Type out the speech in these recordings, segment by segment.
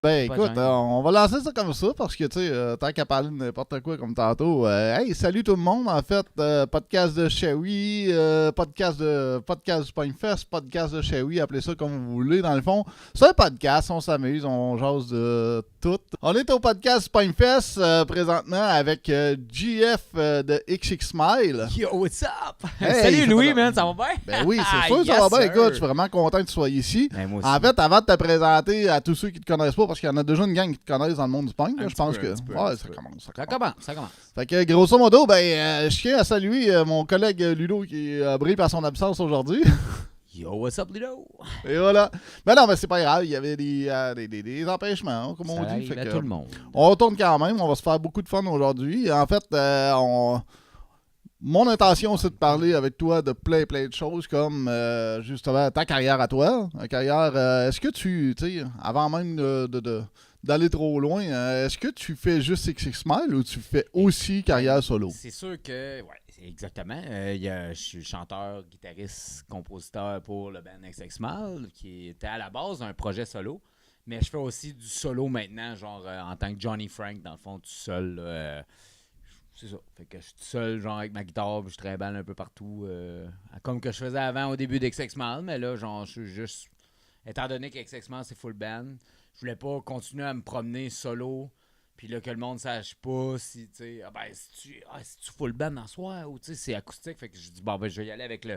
Ben Pas de écoute, gêne. on va lancer ça comme ça parce que tu sais, tant qu'à parler de n'importe quoi comme tantôt, hey, salut tout le monde. En fait, podcast de Chewy, podcast du Pinefest, podcast de Chewy, appelez ça comme vous voulez. Dans le fond, c'est un podcast, on s'amuse, on jase de tout. On est au podcast Pinefest présentement avec GF de XX Smile. Yo, what's up? Hey, Salut ça Louis, fait- man, ça va bien? Ben oui, c'est sûr, ça Yes, va bien. sir. Écoute, je suis vraiment content que tu sois ici. Ben, moi aussi. En fait, avant de te présenter à tous ceux qui te connaissent pas, parce qu'il y en a déjà une gang qui te connaissent dans le monde du punk, là, Un je petit pense peu, que un petit peu, ouais, un ça petit peu. commence. Ça commence, ça commence. Fait que grosso modo, je tiens à saluer mon collègue Ludo qui brille par son absence aujourd'hui. Yo, what's up, Lido? Et voilà. Mais non, mais c'est pas grave, il y avait des empêchements, comme on Ça dit. arrive Fait à que, tout le monde. on retourne quand même, on va se faire beaucoup de fun aujourd'hui. En fait, mon intention, c'est de parler avec toi de plein de choses comme justement ta carrière à toi. Ta carrière, est-ce que tu sais, avant même d'aller trop loin, est-ce que tu fais juste XX Smile ou tu fais aussi carrière solo? C'est sûr que, ouais, c'est exactement. Je suis chanteur, guitariste, compositeur pour le band XXMAL, qui était à la base un projet solo. Mais je fais aussi du solo maintenant, genre en tant que Johnny Frank, dans le fond, tout seul. C'est ça. Fait que je suis tout seul, genre avec ma guitare, puis je trimballe un peu partout. Comme que je faisais avant au début d'XXMAL, mais là, genre, je suis juste. Étant donné qu'XXMAL, c'est full band, je voulais pas continuer à me promener solo. Puis là, que le monde sache pas si, tu sais, si tu full band en soi ou, tu sais, c'est acoustique. Fait que je dis, bon, ben, je vais y aller avec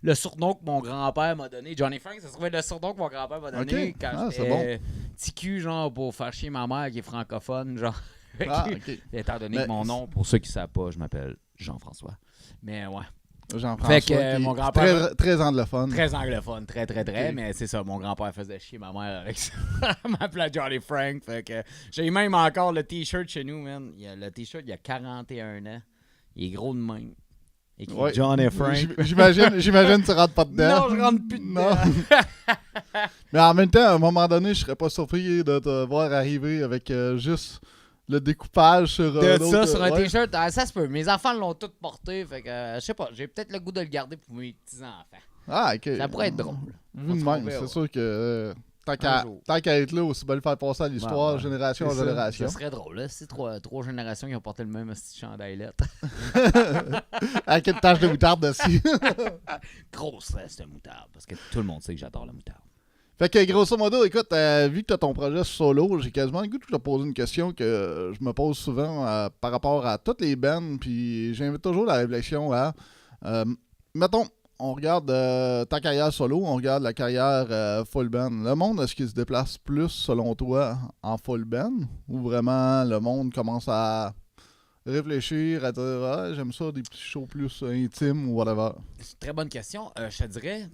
le surnom que mon grand-père m'a donné. Johnny Frank, ça se trouvait le surnom que mon grand-père m'a donné Ok. quand Ah, c'est j'étais petit cul, genre, pour faire chier ma mère qui est francophone, genre. Fait que, Ah, ok. étant donné Mais- que mon nom, pour ceux qui ne savent pas, je m'appelle Jean-François. Mais ouais, Jean-François, Fait que, qui mon est grand-père- très anglophone. très anglophone, très, Ok. mais c'est ça, mon grand-père faisait chier ma mère avec ça. Elle m'appelait Johnny Frank, fait que j'ai même encore le t-shirt chez nous, man. Le t-shirt, il y a 41 ans. Il est gros de même. Écrit Ouais. Johnny Frank. J'imagine que tu rentres pas dedans. Non, je rentre plus Non. dedans. Mais en même temps, à un moment donné, je serais pas surpris de te voir arriver avec juste le découpage sur De l'autre. ça sur un Ouais. t-shirt, ça se peut. Mes enfants l'ont tous porté, fait que je sais pas, j'ai peut-être le goût de le garder pour mes petits-enfants. Ah, ok. Ça pourrait être drôle. Vu de On se même, verra. c'est sûr que tant Un jour. qu'à être là, aussi bien le faire passer à l'histoire, Ouais. génération en C'est ça. génération. Ça serait drôle, là. C'est trois générations qui ont porté le même petit chandail là. Avec une tache de moutarde dessus. Grosse cette moutarde, parce que tout le monde sait que j'adore la moutarde. Fait que grosso modo, écoute, vu que tu as ton projet solo, j'ai quasiment le goût de te poser une question que je me pose souvent par rapport à toutes les bands, puis j'invite toujours la réflexion à... mettons, on regarde ta carrière solo, on regarde la carrière full band. Le monde, est-ce qu'il se déplace plus, selon toi, en full band? Ou vraiment, le monde commence à réfléchir, à dire « Ah, j'aime ça, des petits shows plus intimes ou whatever. C'est une très bonne question. Je te dirais,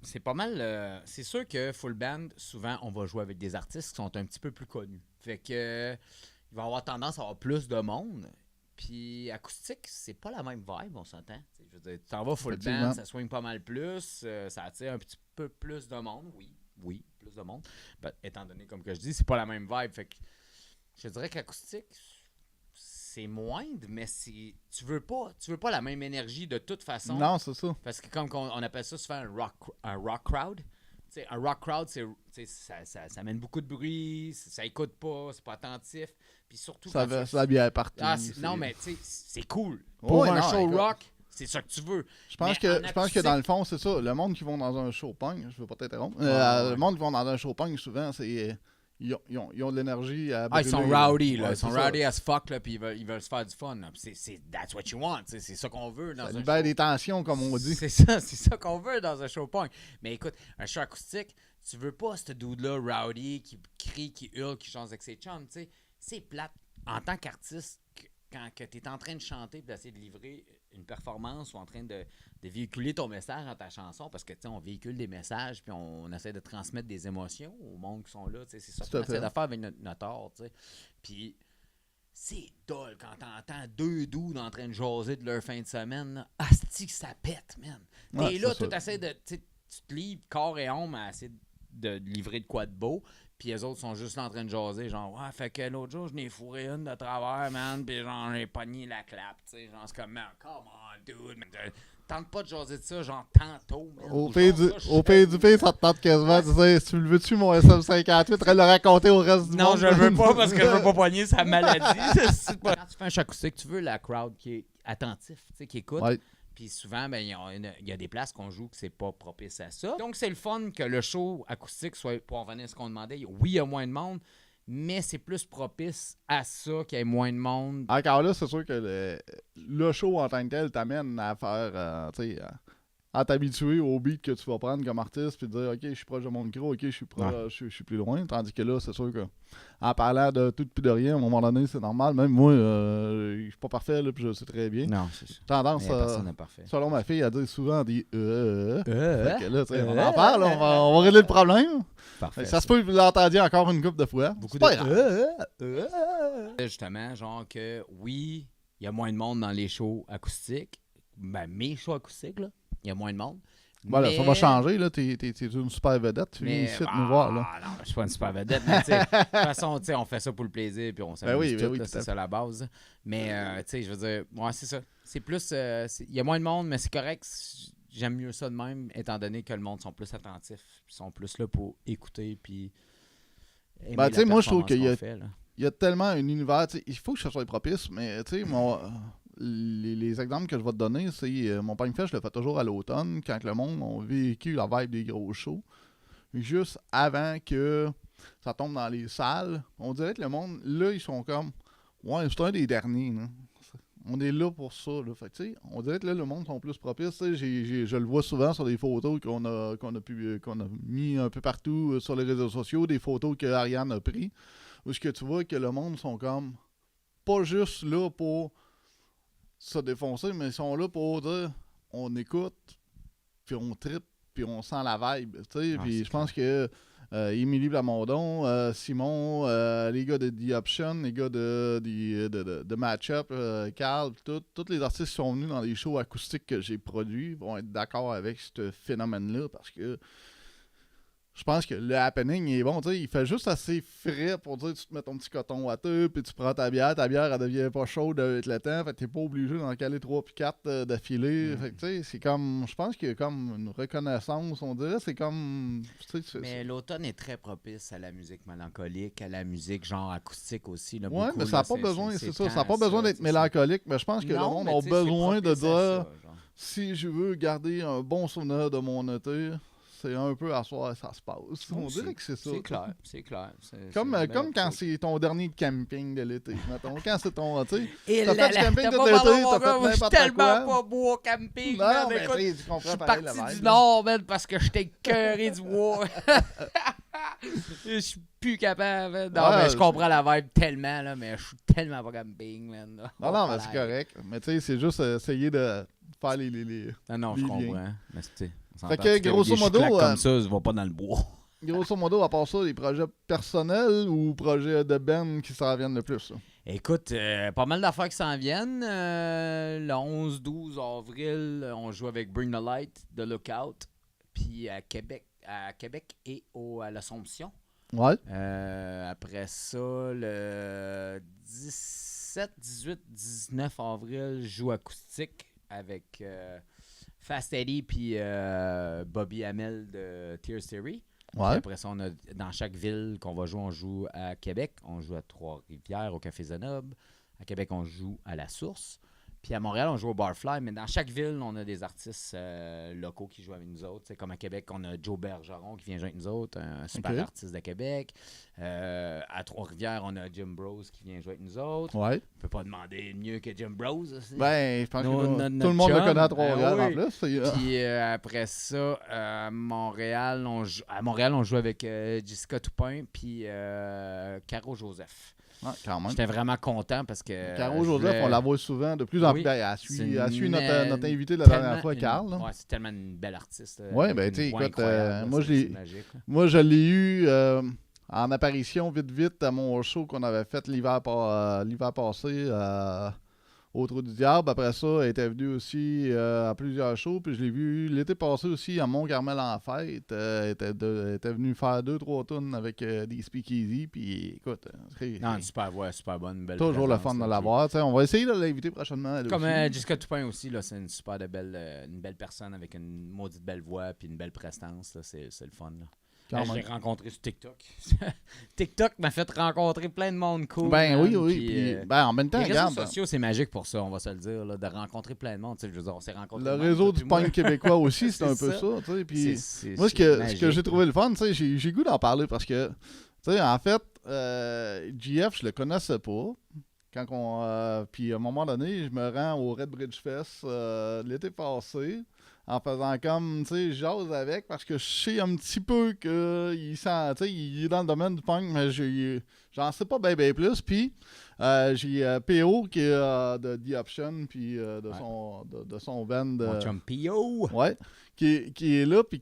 c'est pas mal. C'est sûr que full band, souvent, on va jouer avec des artistes qui sont un petit peu plus connus. Fait que il va avoir tendance à avoir plus de monde. Puis acoustique, c'est pas la même vibe, on s'entend. T'sais, je veux dire, tu t'en vas full Effectivement. band, ça swing pas mal plus, ça attire un petit peu plus de monde, oui, plus de monde. Ben, étant donné, comme que je dis, c'est pas la même vibe. Fait que je te dirais qu'acoustique, c'est moindre, mais tu veux pas la même énergie de toute façon. Non, c'est ça. Parce que comme on appelle ça souvent un rock crowd. T'sais, un rock crowd, ça amène beaucoup de bruit, ça écoute pas, c'est pas attentif. Puis surtout Ça quand va, tu- ça va bien partout. non, mais tu sais, c'est cool. Pour Ouais, un non, show écoute. rock, c'est ça que tu veux. Je pense, Mais en je pense que acoustique- dans le fond, c'est ça. Le monde qui vont dans un show punk, je veux pas t'interrompre. Ouais. Le monde qui vont dans un show punk, souvent, c'est. Ils ont de l'énergie à Ah, ils sont brûler. rowdy, là. Ouais, Ils sont c'est ça. rowdy as fuck, là, puis ils veulent se faire du fun. Là. Puis that's what you want. C'est ça qu'on veut dans Ça un libère show. des tensions, comme on dit. C'est ça qu'on veut dans un show punk. Mais écoute, un show acoustique, tu veux pas ce dude-là rowdy qui crie, qui hurle, qui chante avec ses chums, tu sais. C'est plate. En tant qu'artiste, quand tu es en train de chanter et d'essayer de livrer une performance ou en train de véhiculer ton message dans ta chanson, parce que, tu sais, on véhicule des messages puis on essaie de transmettre des émotions au monde qui sont là, tu sais. C'est ça Tout à qu'on essaie fait. de faire avec notre art, tu sais. Puis c'est dole quand t'entends deux dudes en train de jaser de leur fin de semaine. Là. Asti que ça pète, man. T'es Ouais, là, c'est tout ça. essaies de... Tu te livres corps et âme à essayer de livrer de quoi de beau. Puis les autres sont juste là en train de jaser. Genre, ouais, fait que l'autre jour, je n'ai fourré une de travers, man. Puis genre, j'ai pogné la clap. Tu sais, genre, c'est comme, man, come on, dude. Man, tente pas de jaser de ça, genre tantôt. Man, Au ou pays genre du, ça, au pays du pays, ça te tente quasiment. Tu sais, si tu le veux-tu, mon SM58, tu le raconter au reste du Non, monde. je le veux pas parce que je veux pas poigner sa maladie. Quand tu fais un show acoustique, tu veux la crowd qui est attentif, tu sais, qui écoute. Ouais. Puis souvent, ben, il y a des places qu'on joue que c'est pas propice à ça. Donc, c'est le fun que le show acoustique soit, pour en venir à ce qu'on demandait, oui, il y a moins de monde, mais c'est plus propice à ça qu'il y ait moins de monde. Encore là, c'est sûr que le show en tant que tel t'amène à faire, tu sais, à t'habituer au beat que tu vas prendre comme artiste, puis dire, OK, je suis proche de mon micro, OK, je suis je suis plus loin. Tandis que là, c'est sûr que en parlant de tout puis de rien, à un moment donné, c'est normal. Même moi, je suis pas parfait, là, puis je le sais très bien. Non, c'est ça. Tendance, Personne n'est parfait. selon ma fille, elle dit souvent, elle dit, Fait que là, tu sais, on en parle, on va régler le problème. Parfait. Ça se peut que vous l'entendiez encore une couple de fois. Beaucoup C'est pas de- grave. Justement, genre que oui, il y a moins de monde dans les shows acoustiques. Ben, mes shows acoustiques, là, il y a moins de monde. Voilà, mais... ça va changer, là. T'es une super vedette. Tu viens ici nous voir, là. Non, je suis pas une super vedette, mais tu sais, de toute façon, tu sais, on fait ça pour le plaisir, puis on s'amuse oui, tout, oui, là, tout c'est à ça la base. Mais, tu sais, je veux dire, ouais, c'est ça. C'est plus, il y a moins de monde, mais c'est correct. J'aime mieux ça de même, étant donné que le monde sont plus attentifs, ils sont plus là pour écouter, puis aimer Ben, tu sais, la moi, je trouve performance qu'il y a- qu'on fait, là. Il y a tellement un univers. Il faut que ça soit propice, mais tu sais, les exemples que je vais te donner, c'est mon Punk Fest, je le fais toujours à l'automne, quand le monde a vécu la vibe des gros shows. Juste avant que ça tombe dans les salles, on dirait que le monde, là, ils sont comme, ouais, c'est un des derniers. Là. On est là pour ça. Là. Fait que, tu sais, on dirait que là, le monde sont plus propices. Tu sais, je le vois souvent sur des photos qu'on a mis un peu partout sur les réseaux sociaux, des photos que Ariane a prises, où ce que tu vois que le monde sont comme pas juste là pour se défoncer, mais ils sont là pour dire on écoute, puis on trippe, puis on sent la vibe. Tu sais, puis je pense que Émilie Blamondon, Simon, les gars de The Option, les gars de Matchup, Carl, tous les artistes qui sont venus dans les shows acoustiques que j'ai produits vont être d'accord avec ce phénomène-là parce que je pense que le happening est bon, tu sais, il fait juste assez frais pour dire tu te mets ton petit coton wateux, puis tu prends ta bière elle devient pas chaude avec le temps, fait que t'es pas obligé d'en caler 3 puis 4 d'affilée, fait que tu sais, c'est comme, je pense qu'il y a comme une reconnaissance, on dirait, c'est comme, tu sais, Mais l'automne est très propice à la musique mélancolique, à la musique genre acoustique aussi. Là, ouais, beaucoup, mais ça n'a là, pas besoin, c'est ça, ça n'a pas tant besoin ça, d'être c'est mélancolique, mais je pense que Non, le monde mais a tu sais, c'est besoin de propice à dire, ça, genre. si je veux garder un bon souvenir de mon été, c'est un peu à soir ça se passe. On dirait que c'est ça. C'est clair, c'est clair. Comme c'est une belle quand optique. c'est ton dernier camping de l'été, mettons. Quand c'est ton, tu sais, Et t'as là fait du là, camping t'as tout pas l'été, parlé, mon t'as gars, fait moi, je suis n'importe tellement quoi. pas beau au camping. Non, man, mais écoute, tu sais, tu je comprends suis pareil parti la du vibe. nord, man, parce que j'étais cœuré du bois. Je suis plus capable, man. Non, Ouais, mais je comprends la vibe tellement, là, mais je suis tellement pas camping, man. là. Non, non, mais Oh, c'est là. correct. Mais tu sais, c'est juste essayer de faire les... Non, je les comprends. liens. Mais c'est, on Fait s'entend que, grosso modo, comme ça, je vais pas dans le bois. Grosso modo, à part ça, des projets personnels ou projets de band qui s'en viennent le plus? Là? Écoute, pas mal d'affaires qui s'en viennent. Le 11-12 avril, on joue avec Bring the Light de Lookout. Puis à Québec et à l'Assomption. Ouais. Après ça, le 17, 18, 19 avril, je joue acoustique avec Fast Eddie puis Bobby Hamel de Tears Theory. Puis Ouais. après ça, on a, dans chaque ville qu'on va jouer, on joue à Québec, on joue à Trois-Rivières, au Café Zenob. À Québec, on joue à La Source. Puis à Montréal, on joue au Barfly. Mais dans chaque ville, on a des artistes locaux qui jouent avec nous autres. C'est comme à Québec, on a Joe Bergeron qui vient jouer avec nous autres, un super Ok. artiste de Québec. À Trois-Rivières, on a Jim Bros qui vient jouer avec nous autres. Ouais. On peut pas demander mieux que Jim Bros. Aussi. Ben, je pense que Notre tout le monde le chum. connaît à Trois-Rivières Ah en oui. plus. C'est, Puis après ça, à Montréal, on joue avec Jessica Toupin puis Caro Joseph. ouais, quand même. J'étais vraiment content parce que. Caro je Joseph, voulais- on la voit souvent, de plus en Oui. plus. Ben, C'est elle suit notre une- invité la tellement dernière fois, une- Carl. là. Ouais, c'est tellement une belle artiste. Ouais, avec ben, une tu sais, voix écoute, incroyable, moi, là, je l'ai- c'est magique, là. Moi, je l'ai eu en apparition vite à mon show qu'on avait fait l'hiver passé au Trou du Diable. Après ça, elle était venue aussi à plusieurs shows. Puis je l'ai vu l'été passé aussi à Mont-Carmel en fête. Elle était venue faire 2-3 tonnes avec des speakeasy. Puis écoute, Non, une super voix, super bonne, une belle toujours le présence, fun de là, l'avoir. T'sais, on va essayer de l'inviter prochainement. Elle Comme aussi. Jessica Toupin aussi, là, c'est une super une belle personne avec une maudite belle voix puis une belle prestance. Là, c'est le fun. Là. Je l'ai rencontré sur TikTok. TikTok m'a fait rencontrer plein de monde cool. Ben man, oui. Puis, Ben, en même temps, les réseaux regarde. sociaux, c'est magique pour ça, on va se le dire, là, de rencontrer plein de monde. Je veux dire, on s'est rencontrés. Le réseau du punk québécois aussi, c'est un C'est peu ça. ça. T'sais, puis C'est moi, ce que magique, j'ai trouvé le fun, j'ai goût d'en parler parce que, en fait, GF, je le connaissais pas. Puis à un moment donné, je me rends au Red Bridge Fest l'été passé en faisant comme, tu sais, j'ose avec parce que je sais un petit peu qu'il il est dans le domaine du punk, mais j'en sais pas bien plus. Puis j'ai PO qui est de The Option, puis de son band. Mon chum Pio. Ouais, qui est là, puis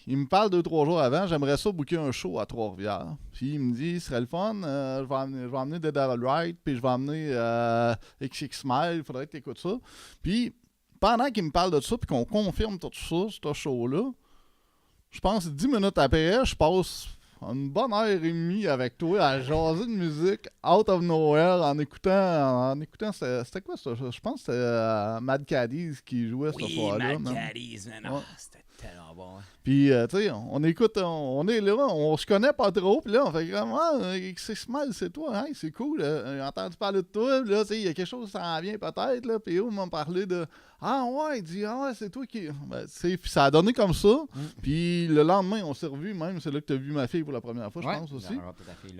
il me parle 2-3 jours avant. J'aimerais ça booker un show à Trois-Rivières. Puis il me dit, ce serait le fun, je vais emmener Dead All Right, puis je vais emmener XX Smile, il faudrait que tu écoutes ça. Puis pendant qu'il me parle de ça, puis qu'on confirme tout ça, ce show-là, je pense 10 minutes après, je passe une bonne heure et demie avec toi à jaser de musique out of nowhere en écoutant c'était quoi ça? Je pense que c'était Mad Caddies qui jouait ce soir-là. Mad Caddies, man. Ouais. C'était tellement bon. Hein. Puis, tu sais, on écoute, on est là, on se connaît pas trop, puis là, on fait comme, c'est Smile, c'est toi, hein, c'est cool, j'ai entendu parler de toi, puis là, tu sais, il y a quelque chose qui s'en vient peut-être, là, puis on m'a parlé de, il dit, c'est toi qui. Ben, puis ça a donné comme ça, puis le lendemain, on s'est revus, même, c'est là que tu as vu ma fille pour la première fois, je pense aussi.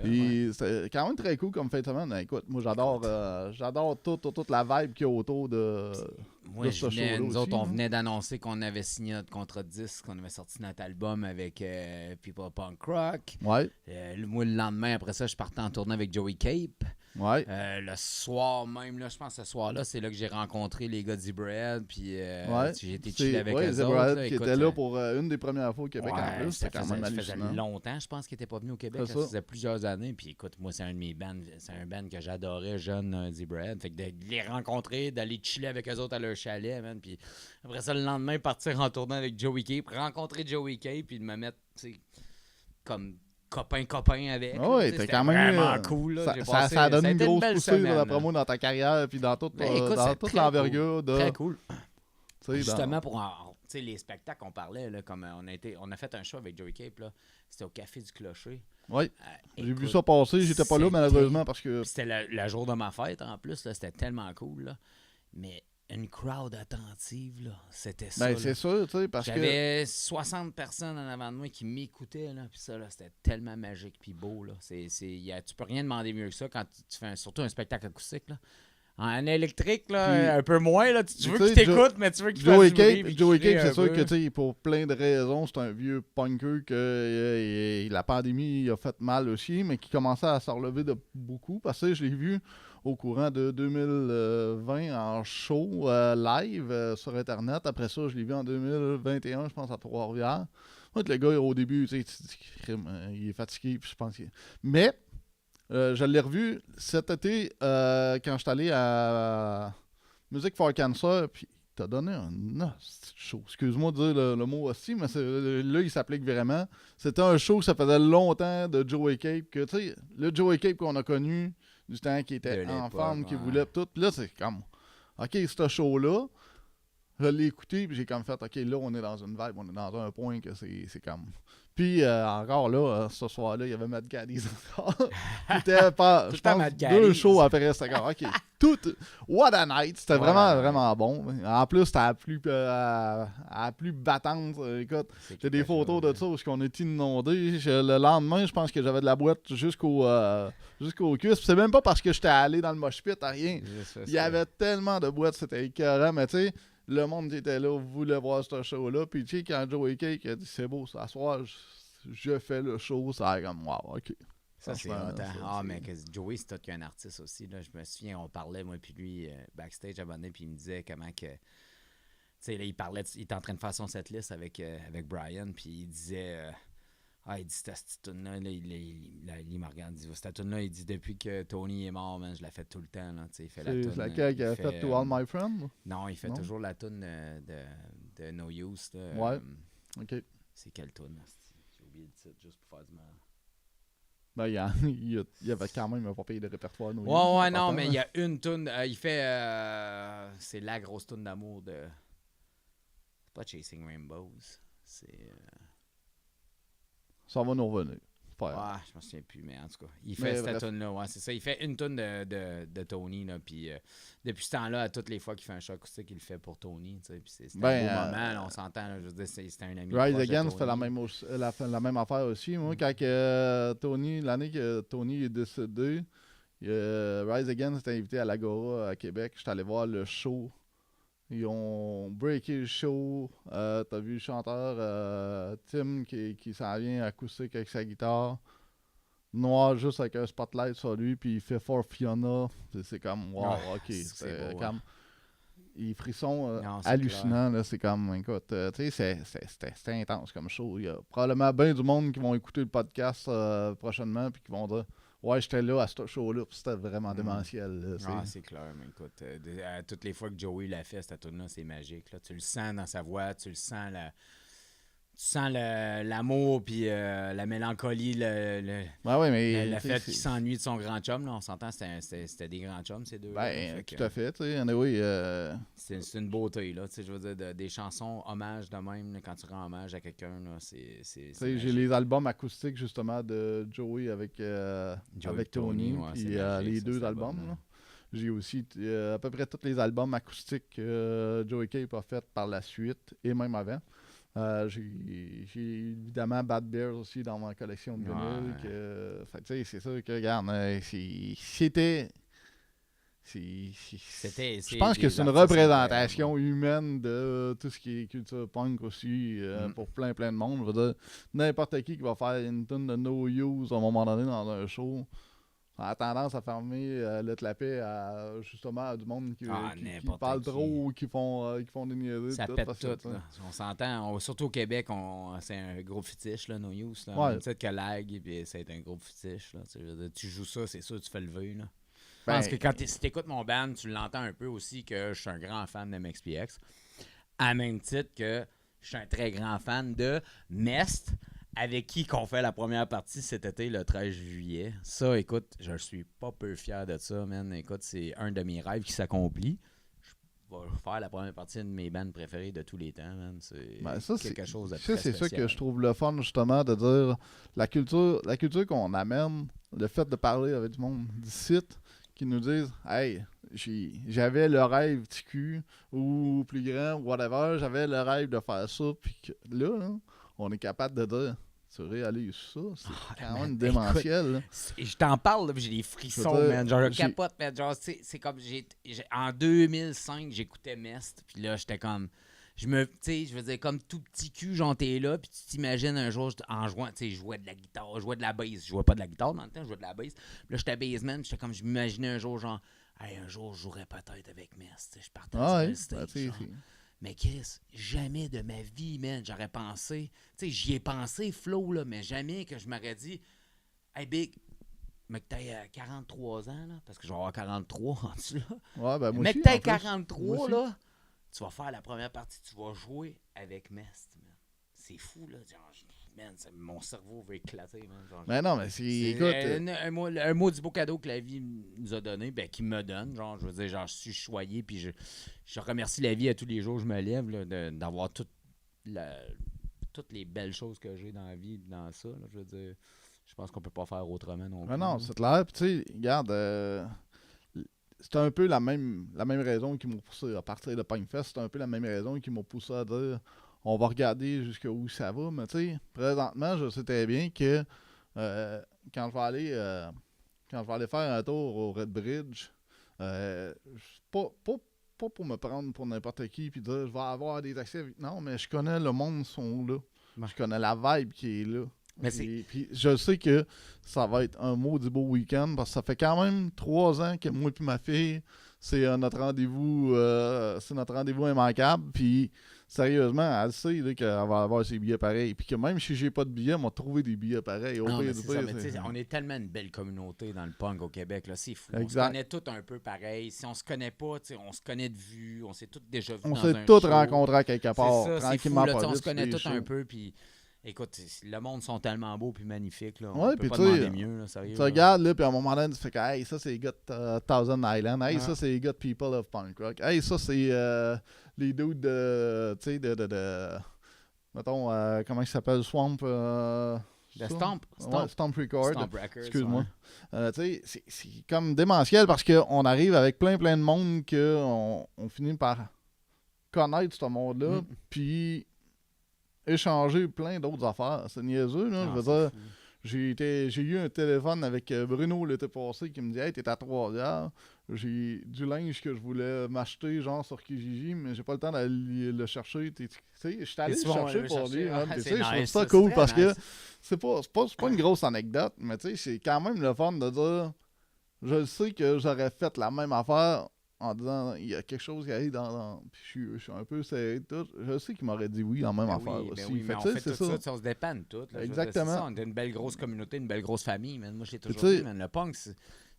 Puis c'était quand même très cool comme fin de semaine. Écoute, moi, j'adore toute la vibe qu'il y a autour de. Moi, nous autres, on venait d'annoncer qu'on avait signé notre contrat de disque, qu'on avait sorti notre album avec People Punk Rock. Ouais. Moi, le lendemain, après ça, je partais en tournée avec Joey Cape. Ouais. Le soir même, là, je pense que ce soir-là, c'est là que j'ai rencontré les gars d'E-Bread. Puis j'ai été chillé avec eux autres. Qui était là pour une des premières fois au Québec en plus. Ça faisait longtemps, je pense, qu'il n'était pas venu au Québec. Ça faisait plusieurs années. Puis écoute, moi, c'est un de mes bands. C'est un band que j'adorais, jeune d'E-Bread. Fait que de les rencontrer, d'aller chiller avec eux autres à leur chalet, man. Puis après ça, le lendemain, partir en tournée avec Joey Cape, rencontrer Joey Cape, puis de me mettre, tu sais, comme copain avec. Oui, t'es quand même vraiment cool. Là. Ça a donné une grosse poussée dans la promo dans ta carrière puis dans toute l'envergure. Cool. Très cool. Justement, pour les spectacles qu'on parlait, là, comme on a fait un show avec Joey Cape, là, c'était au Café du Clocher. Oui, j'ai vu ça passer, j'étais pas là malheureusement parce que... C'était le jour de ma fête en plus, là, c'était tellement cool. Là. Mais une crowd attentive, là, c'était ça. Ben, c'est sûr, tu sais, parce que... J'avais 60 personnes en avant de moi qui m'écoutaient, là, puis ça, là, c'était tellement magique puis beau, là. Tu peux rien demander mieux que ça quand tu fais surtout un spectacle acoustique, là. En électrique, là, puis, un peu moins, là, tu veux qu'il t'écoute, mais tu veux qu'il fasse du bruit. Joey Cape, c'est sûr que, pour plein de raisons, c'est un vieux punker que la pandémie il a fait mal aussi, mais qui commençait à se relever de beaucoup, parce que je l'ai vu au courant de 2020 en show live sur Internet. Après ça, je l'ai vu en 2021, je pense, à Trois-Rivières. Le gars, au début, tu sais, il est fatigué, puis je pense qu'il... Mais, je l'ai revu cet été quand je suis allé à Music for Cancer, puis il t'a donné un show. Excuse-moi de dire le mot aussi, mais là, il s'applique vraiment. C'était un show, ça faisait longtemps de Joey Cape, que tu sais, le Joey Cape qu'on a connu du temps qui était en forme, qui voulait tout. Puis là, c'est comme, OK, ce show-là, je l'ai écouté, puis j'ai comme fait, OK, là, on est dans une vibe, on est dans un point que c'est comme... Puis encore là, ce soir-là, il y avait Mad Caddies encore. C'était pas, je pense, 2 shows après, c'était comme, OK, what a night, c'était vraiment bon. En plus, c'était la plus battante. Écoute, j'ai des photos de ça où on était inondés. Le lendemain, je pense que j'avais de la boîte jusqu'au cuisse. C'est même pas parce que j'étais allé dans le mosh pit, rien. Il y avait tellement de boîtes, c'était écœurant, mais tu sais, le monde qui était là voulait voir ce show-là. Puis tu sais, quand Joey Cake a dit c'est beau, ce soir, je fais le show, ça a comme wow, OK. Ça, c'est hot. Mais Joey, c'est tout qu'un artiste aussi. Là. Je me souviens, on parlait, moi, puis lui, backstage abonné, puis il me disait comment que. Tu sais, là, il était en train de faire son setlist avec Brian, puis il disait. Ah, il dit, cette tune-là, il me regarde, il dit, cette tune-là, il dit, depuis que Tony est mort, man, je la fais tout le temps, là, tu sais, il fait la C'est tune. laquelle qui a fait To All My Friends? Non, il fait Non? toujours la tune de No Use, là. Ouais. OK. C'est quelle tune? J'ai oublié le titre, juste pour faire du mal. Ben, il y avait quand même pas payé de répertoire. Ouais, non, mais il y a une tune, il fait, c'est la grosse tune d'amour de, c'est pas Chasing Rainbows, c'est... Ça va nous revenir. Ouais, je me souviens plus, mais en tout cas, il Mais fait cette bref. tune-là, ouais, c'est ça. Il fait une tune de Tony, là, puis depuis ce temps-là, à toutes les fois qu'il fait un show acoustique, il le fait pour Tony, tu sais, puis c'est un beau moment, là, on s'entend, là, je veux dire, c'était un ami Rise proche de Against fait Tony. la même affaire aussi. Moi, quand l'année que Tony est décédé, Rise Against était invité à l'Agora à Québec. J'étais allé voir le show. Ils ont breaké le show. T'as vu le chanteur Tim qui s'en vient acoustique avec sa guitare. Noir juste avec un spotlight sur lui, puis il fait For Fiona. C'est comme, wow, Ouais, ok. c'est beau, comme, les frissons Non, c'est hallucinants, là, c'est comme, écoute, tu sais, c'est intense comme show. Il y a probablement bien du monde qui vont écouter le podcast prochainement, puis qui vont dire, ouais, j'étais là à ce show-là, puis c'était vraiment démentiel. Là, Ah, c'est clair, mais écoute, toutes les fois que Joey l'a fait, cette tune-là, c'est magique. Là. Tu le sens dans sa voix, tu le sens, tu sens l'amour, puis la mélancolie, le fait qu'il s'ennuie de son grand chum. Là, on s'entend, c'était des grands chums, ces deux. Ben, tout à fait, tu sais. Anyway, c'est une beauté, là. Je veux dire, des chansons hommage de même, là, quand tu rends hommage à quelqu'un, là, c'est j'ai les albums acoustiques, justement, de Joey avec Tony, ouais, puis magique, les ça, deux cet albums. album-là. Là. J'ai aussi à peu près tous les albums acoustiques que Joey Cape a fait par la suite, et même avant. J'ai évidemment Bad Bears aussi dans ma collection de vinyles. C'est sûr que, regarde, c'était... Je pense que c'est une représentation humaine de tout ce qui est culture punk aussi pour plein de monde. Je veux dire, n'importe qui va faire une tonne de No Use à un moment donné dans un show a tendance à fermer le clapet justement à du monde qui parle trop ou qui font des niaiseries. Ça pète tout. Là. On s'entend. Surtout au Québec, c'est un gros fétiche, là, No Use. Là. Ouais. Peut-être que Lag, puis c'est un gros fétiche. Là. Tu joues ça, c'est sûr, tu fais lever. Là. Je pense que si tu écoutes mon band, tu l'entends un peu aussi que je suis un grand fan de MXPX. À même titre que je suis un très grand fan de Mest, avec qui qu'on fait la première partie cet été, le 13 juillet. Ça, écoute, je suis pas peu fier de ça, man. Écoute, c'est un de mes rêves qui s'accomplit. Je vais faire la première partie de mes bands préférées de tous les temps, man. C'est quelque chose de très spécial. C'est ça que je trouve le fun, justement, de dire la culture qu'on amène, le fait de parler avec du monde d'ici, qui nous disent « Hey, j'avais le rêve TQ ou plus grand, whatever, j'avais le rêve de faire ça. » Puis là, on est capable de dire « Tu réalises ça? C'est quand même démentiel. » Je t'en parle, là, j'ai des frissons, man. Genre, je capote, man. Genre, c'est comme, en 2005, j'écoutais Mest, puis là, j'étais comme... Je veux dire, comme tout petit cul, genre, t'es là, puis tu t'imagines un jour, en jouant, tu sais, je jouais de la guitare, je jouais de la bass. Je jouais pas de la guitare dans le temps, je jouais de la bass. Puis là, j'étais bassman, j'étais comme, je m'imaginais un jour, genre, hey, un jour, je jouerais peut-être avec Mest. Je partais sur le stage. Mais Chris, jamais de ma vie, man, j'aurais pensé, tu sais, j'y ai pensé, Flo, là, mais jamais que je m'aurais dit, hey, Big, mais que t'aies 43 ans, là, parce que je vais avoir 43 en dessous, là. Ouais, ben moi mais aussi, que t'aies 43, là. Tu vas faire la première partie, tu vas jouer avec Mest, man. C'est fou, là. Genre, man, mon cerveau va éclater, man. Genre, mais non, mais écoute... un mot du beau cadeau que la vie nous a donné, ben, qui me donne. Genre, je veux dire, genre, je suis choyé, puis je remercie la vie à tous les jours, je me lève, là, d'avoir toutes les belles choses que j'ai dans la vie, dans ça, là, je veux dire. Je pense qu'on peut pas faire autrement non plus. Mais non, c'est clair. Puis tu sais, regarde... c'est un peu la même raison qui m'a poussé à partir de Punkfest. C'est un peu la même raison qui m'a poussé à dire on va regarder jusqu'où ça va. Mais tu sais, présentement, je sais très bien que quand je vais aller faire un tour au Red Bridge, pas pour me prendre pour n'importe qui puis dire je vais avoir des accès. Non, mais je connais le monde qui sont là. Je connais la vibe qui est là. Puis je sais que ça va être un maudit beau week-end parce que ça fait quand même 3 ans que moi et ma fille, c'est notre rendez-vous immanquable. Puis sérieusement, elle sait là, qu'elle va avoir ses billets pareils. Puis que même si j'ai pas de billets, elle m'a trouvé des billets pareils. Au Non, pire mais du c'est ça, pire, mais c'est- on est tellement une belle communauté dans le punk au Québec, là, c'est fou. On Exact. se connaît tous un peu pareil. Si on se connaît pas, tu sais, on se connaît de vue, on s'est tous déjà vus On dans s'est un tous show. rencontrés à quelque C'est part, ça, c'est fou, tranquillement là, tu pas sais, on vite, se connaît sur des tous un shows. peu, puis écoute, le monde sont tellement beaux puis magnifiques, là, on Ouais, peut puis pas tu sais, demander mieux, là, sérieux. Tu là. regardes, là, puis à un moment donné, tu fais que, hey, ça, c'est les gars de Thousand Island. Hey, Ouais. ça, c'est les gars de People of Punk Rock. Hey, ça, c'est les dudes de, tu sais, mettons, comment il s'appelle, Swamp. Le ça? Stomp. Ouais, Stomp Record. Stomp Records, Excuse-moi. ouais. Tu sais, c'est comme démentiel parce qu'on arrive avec plein de monde qu'on on finit par connaître ce monde-là, Mm. puis échanger plein d'autres affaires. C'est niaiseux, là. Ah, Je veux c'est dire, fou. j'ai eu un téléphone avec Bruno l'été passé qui me dit « Hey, t'es à Trois-Rivières. J'ai du linge que je voulais m'acheter, genre sur Kijiji, mais j'ai pas le temps d'aller le chercher. » Tu sais, je suis allé Et le tu vas chercher le pour chercher. lui. Ah, Puis, tu c'est sais, je trouve nice, ça ça, cool c'est parce très que nice. c'est pas une grosse anecdote, mais tu sais, c'est quand même le fun de dire je sais que j'aurais fait la même affaire en disant il y a quelque chose qui arrive dans puis je suis un peu serré de tout. Je sais qu'il m'aurait dit oui dans la même Ben affaire oui, ben aussi. oui, Fait mais que, on tu sais, fait c'est tout ça, ça. tu sais, on se dépanne tout. Là, je veux dire, Exactement. c'est ça, on est une belle grosse communauté, une belle grosse famille, man. Moi, j'ai toujours tu sais- dit, man, le punk,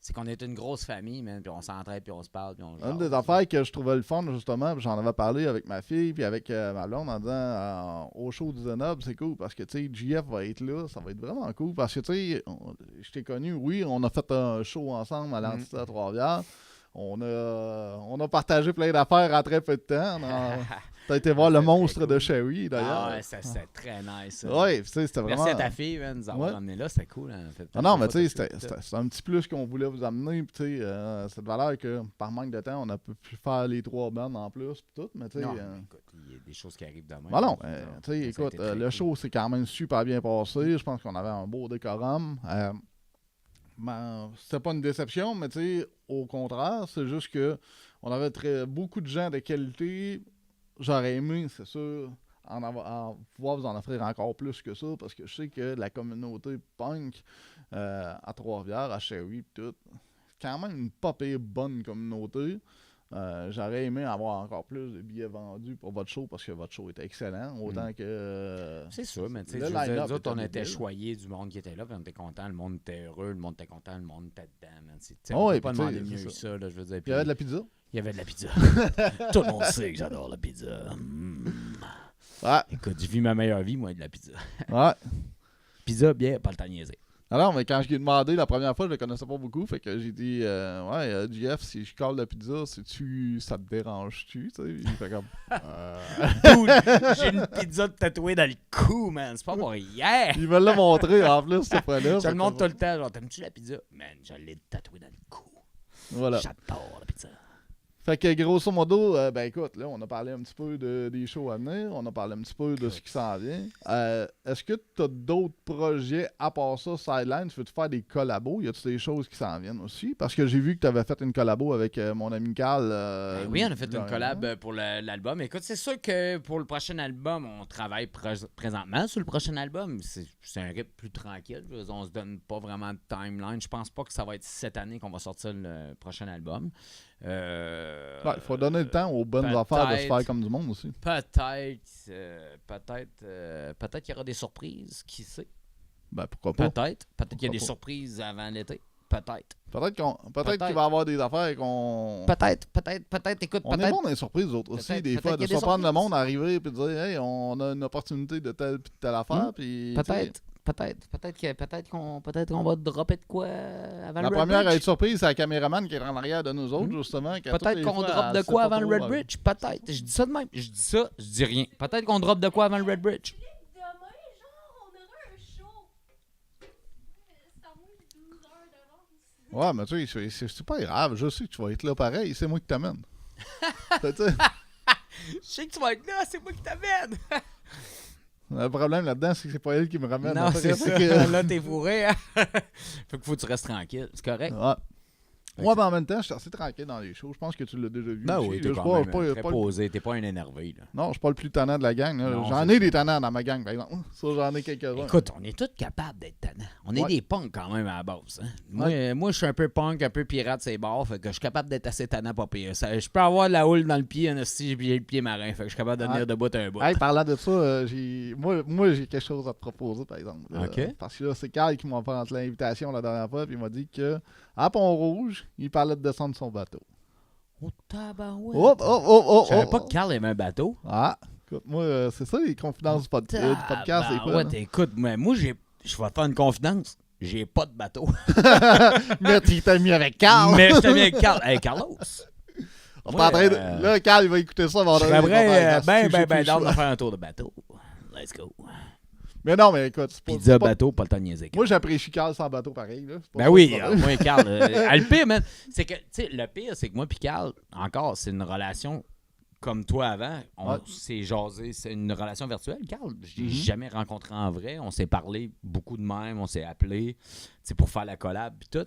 c'est qu'on est une grosse famille, man, puis on s'entraide, puis on se parle, puis on Une jase, des là. affaires que je trouvais le fun, justement, puis j'en avais parlé avec ma fille, puis avec ma blonde, en disant au show du Zenob, c'est cool parce que, tu sais, JF va être là, ça va être vraiment cool parce que, tu sais, je t'ai connu, oui, on a fait un show ensemble à l'Entité à Trois-Rivières. On a partagé plein d'affaires en très peu de temps. T'as été voir le C'était monstre très de cool. Sherry, d'ailleurs. Ah ouais, c'est très nice. ça. Ouais, tu sais, c'était vraiment. Merci à ta fille, man, de nous avoir Ouais. amené là, c'était cool. Hein, en fait. Ah non, mais Pas tu sais, tout de suite, c'était un petit plus qu'on voulait vous amener. Puis, tu sais, cette valeur que par manque de temps, on a pu faire les 3 bandes en plus. Puis tout, mais tu sais. Non, mais écoute, il y a des choses qui arrivent demain. Bah non, Ça a tu sais, été écoute, très le cool. show s'est quand même super bien passé. Je pense qu'on avait un beau décorum. C'était pas une déception, mais tu sais, au contraire, c'est juste que on avait beaucoup de gens de qualité. J'aurais aimé, c'est sûr, pouvoir vous en offrir encore plus que ça, parce que je sais que la communauté punk à Trois-Rivières, à Sherry, tout, quand même une pas pire bonne communauté. J'aurais aimé avoir encore plus de billets vendus pour votre show parce que votre show était excellent. Autant que. C'est sûr, mais tu sais, le je veux dire, line-up nous autres, on était était débile. choyés du monde qui était là, puis on était content, le monde était heureux, le monde était content, le monde était dedans, man. Tu sais, Ah on ouais, peut pas puis tu sais, demander mieux c'est que ça, là, je veux dire. Il y avait de la pizza. Il y avait de la pizza. Tout le monde sait que j'adore la pizza. Ouais. Écoute, je vis ma meilleure vie, moi, de la pizza. Ouais. Pizza, bien, pas le temps de niaiser. Alors, mais quand je lui ai demandé la première fois, je le connaissais pas beaucoup. Fait que j'ai dit, JF, si je colle la pizza, ça te dérange-tu? Tu sais, il fait comme. Dude, j'ai une pizza tatouée dans le cou, man. C'est pas pour hier. Il me l'a montré en plus, cette fois-là. Je le montre tout le temps. Genre, t'aimes-tu la pizza? Man, je l'ai tatouée dans le cou. Voilà. J'adore la pizza. Fait que grosso modo, ben écoute, là, on a parlé un petit peu des shows à venir, on a parlé un petit peu de ce qui s'en vient. Est-ce que tu as d'autres projets à part ça, Sideline? Tu veux-tu faire des collabos? Y a-tu des choses qui s'en viennent aussi? Parce que j'ai vu que tu avais fait une collabo avec mon ami Carl. Ben oui, on a fait une collab pour l'album. Écoute, c'est sûr que pour le prochain album, on travaille présentement sur le prochain album. C'est un rythme plus tranquille. On se donne pas vraiment de timeline. Je pense pas que ça va être cette année qu'on va sortir le prochain album. Il faut donner le temps aux bonnes affaires de se faire comme du monde aussi. Peut-être qu'il y aura des surprises, qui sait? Ben pourquoi pas? Peut-être qu'il y a des pas? surprises avant l'été. Peut-être. Peut-être qu'il va y avoir des affaires qu'on. Peut-être. Écoute, On est peut-être. bon dans les surprises, autres aussi, Peut-être- des peut-être fois, qu'il y de a des surprendre le surprises. monde, arriver et dire, hey, on a une opportunité de telle puis de telle affaire. Puis, tu sais, Peut-être qu'on va dropper de quoi avant la le Red première à Bridge. être surprise, c'est la caméraman qui est en arrière de nous autres, justement. que toutes Peut-être les qu'on fois, drop elle de sait quoi pas avant le trop, Red Bridge. Peut-être. Je dis ça de même. Je dis ça, je dis rien. Peut-être qu'on drop de quoi avant le Red Bridge. Demain, genre, on aura un show. C'est à moins de 12 heures d'avance. Ouais, mais tu sais, c'est pas grave. Je sais que tu vas être là pareil. C'est moi qui t'amène. Fait, tu sais, Je sais que tu vas être là, c'est moi qui t'amène. le problème là-dedans, c'est que c'est pas elle qui me ramène. Non, Après, c'est fait ça. que- Là, t'es fourré. Hein? Fait qu'il faut que tu restes tranquille. C'est correct. Ouais. Moi, ben, en même temps, je suis assez tranquille dans les shows. Je pense que tu l'as déjà vu. Ben aussi. oui, Là, t'es je suis quand même très pas posé. T'es pas un énervé, là. Non, je suis pas le plus tannant de la gang. là. Non, J'en c'est ai des ça. tannants dans ma gang, par exemple. Ça, j'en ai quelques-uns. Écoute, on est tous capables d'être tannants. On est Ouais. des punks quand même à la base. Hein. Moi, je suis un peu punk, un peu pirate, c'est bars. Fait que je suis capable d'être assez tannant, pas pire. Je peux avoir de la houle dans le pied, si j'ai le pied marin. Fait que je suis capable de tenir Ouais. debout un bout. Hey, parlant de ça, moi, j'ai quelque chose à te proposer, par exemple. OK. Parce que là, c'est Carl qui m'a fait l'invitation la dernière fois, puis il m'a dit que à Pont-Rouge, il parlait de descendre son bateau. Oh, tabarouette. Je Je savais pas que Carl aimait un bateau. Ah, écoute, moi, c'est ça les confidences du podcast, c'est quoi? Ouais, là? écoute, moi, je vais te faire une confidence. J'ai pas de bateau. Mais tu t'es mis avec Carl! Mais je t'ai mis avec Carl. Hey, Carlos. On est en train de... Là, Carl, il va écouter ça. Je serais ben down de faire un tour de bateau. Let's go. Mais non, mais écoute, c'est Pizza pas... bateau, pas le temps de niaiser. Moi, j'apprécie Carl sans bateau pareil. Là. C'est pas Ben ça, oui, le problème. moi et Carl. Le pire, man, c'est que, tu sais, le pire, c'est que moi et Carl, encore, c'est une relation comme toi avant. On Ouais. s'est jasé, c'est une relation virtuelle. Carl, je l'ai Mhm. jamais rencontré en vrai. On s'est parlé beaucoup de même, on s'est appelé, tu sais, pour faire la collab et tout.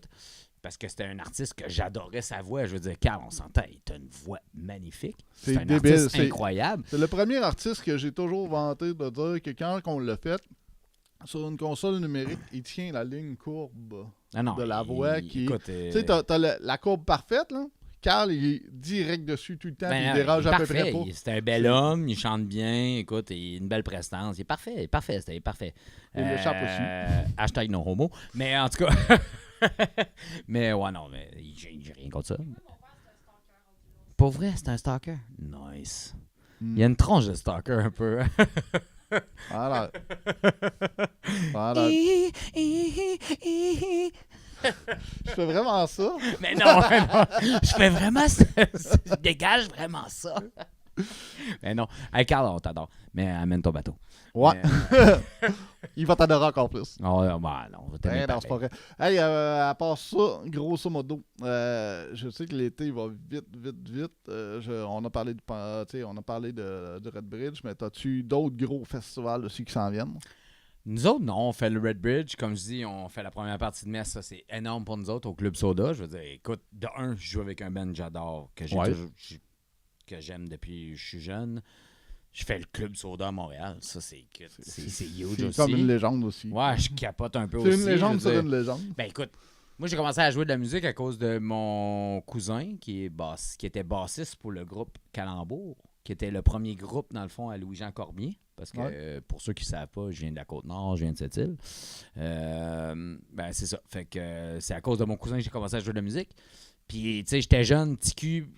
Parce que c'était un artiste que j'adorais sa voix. Je veux dire, Carl, on s'entend, il a une voix magnifique. C'est un débile, artiste c'est- incroyable. C'est le premier artiste que j'ai toujours vanté de dire que quand on l'a fait, sur une console numérique, il tient la ligne courbe. Ah non, de la voix qui- écoute, Tu sais, t'as la courbe parfaite, là. Carl, il est direct dessus tout le temps, puis il dérange il est à peu près parfait. pas. C'est un bel homme, il chante bien, écoute, il a une belle prestance. Il est parfait, c'était parfait. Il le chape aussi. Hashtag non homo. Mais en tout cas. Mais ouais, non, mais j'ai rien contre ça. Pour vrai, c'est un stalker. Nice. Hmm. Il y a une tronche de stalker un peu. Voilà. Voilà. Je fais vraiment ça. Mais non, je fais vraiment ça. Je dégage vraiment ça. Mais non. Hey, Carl, on t'adore. Mais amène ton bateau. Ouais. Mais, Il va t'adorer encore plus. oh, bah, non, on va t'aimer Non, c'est pas pareil. vrai. Hey, à part ça, grosso modo, je sais que l'été il va vite. On a parlé de Red Bridge, mais as-tu d'autres gros festivals aussi qui s'en viennent? Nous autres, non, on fait le Red Bridge. Comme je dis, on fait la première partie de messe. Ça, c'est énorme pour nous autres au Club Soda. Je veux dire, écoute, de un, je joue avec un band que j'adore, que j'aime depuis que je suis jeune. Je fais le Club Soda à Montréal. Ça, c'est huge C'est aussi. comme une légende aussi. Ouais, je capote un peu C'est aussi. une légende je sur veux dire. une légende. Ben écoute, moi j'ai commencé à jouer de la musique à cause de mon cousin qui était bassiste pour le groupe Calembour, qui était le premier groupe dans le fond à Louis-Jean Cormier. Parce que pour ceux qui ne savent pas, je viens de la Côte-Nord, je viens de cette île. Ben c'est ça. Fait que c'est à cause de mon cousin que j'ai commencé à jouer de la musique. Puis tu sais, j'étais jeune, petit cul,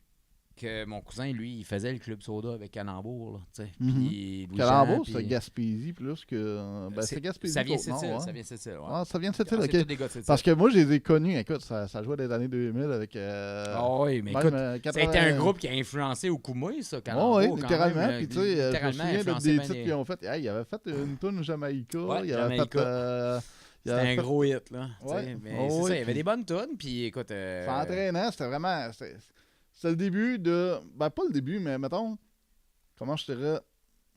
que mon cousin, lui, il faisait le Club Soda avec Calembour. Là, tu sais. Puis Louis-Jean, Calembour, puis- c'est Gaspésie plus que. Ben, c'est Gaspésie. Ça vient de Côte-Nord, cette île, ouais. ça vient de cette île, ouais. Ah, ça vient de cette Ah, île, c'est ok. tous des gars de cette Parce île. que moi, je les ai connus. Écoute, ça jouait des années 2000 avec. Ah oui, mais même, écoute, ça a été 80. un groupe qui a influencé Okoumé, ça, Calembour. Oui, quand littéralement. même, Puis tu sais, je me littéralement souviens de influencé des ben titres des- qu'ils ont fait. Hey, il avait fait une tune Jamaïca. Ouais, il avait Jamaïca. fait. Il C'était avait un fait- gros hit, là. tu sais, Ouais. Mais Oh, c'est oui, ça, il y avait puis- des bonnes tunes, puis écoute... C'est entraînant. C'était vraiment. C'était le début de. Ben, pas le début, mais mettons. Comment je dirais.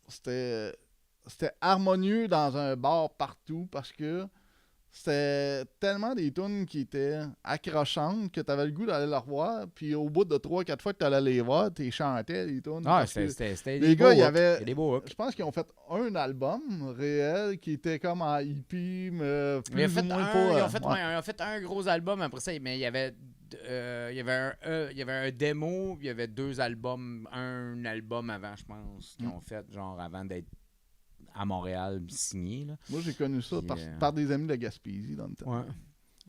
C'était harmonieux dans un bar partout parce que c'était tellement des tunes qui étaient accrochantes que t'avais le goût d'aller les revoir. Puis au bout de 3-4 fois que t'allais les voir, t'es chantais les tunes. Ah, parce que c'était les des gars, beaux il y hooks. avait- Il y a des beaux hooks. je pense qu'ils ont fait un album réel qui était comme en hippie, mais plus Ils ont ou fait moins un- pas. ils ont fait un gros album après ça, mais il y avait un démo, puis il y avait deux albums, un album avant, je pense, qu'ils ont fait, genre, avant d'être à Montréal signé, là. Moi, j'ai connu ça Puis, par des amis de Gaspésie dans le temps. Ouais.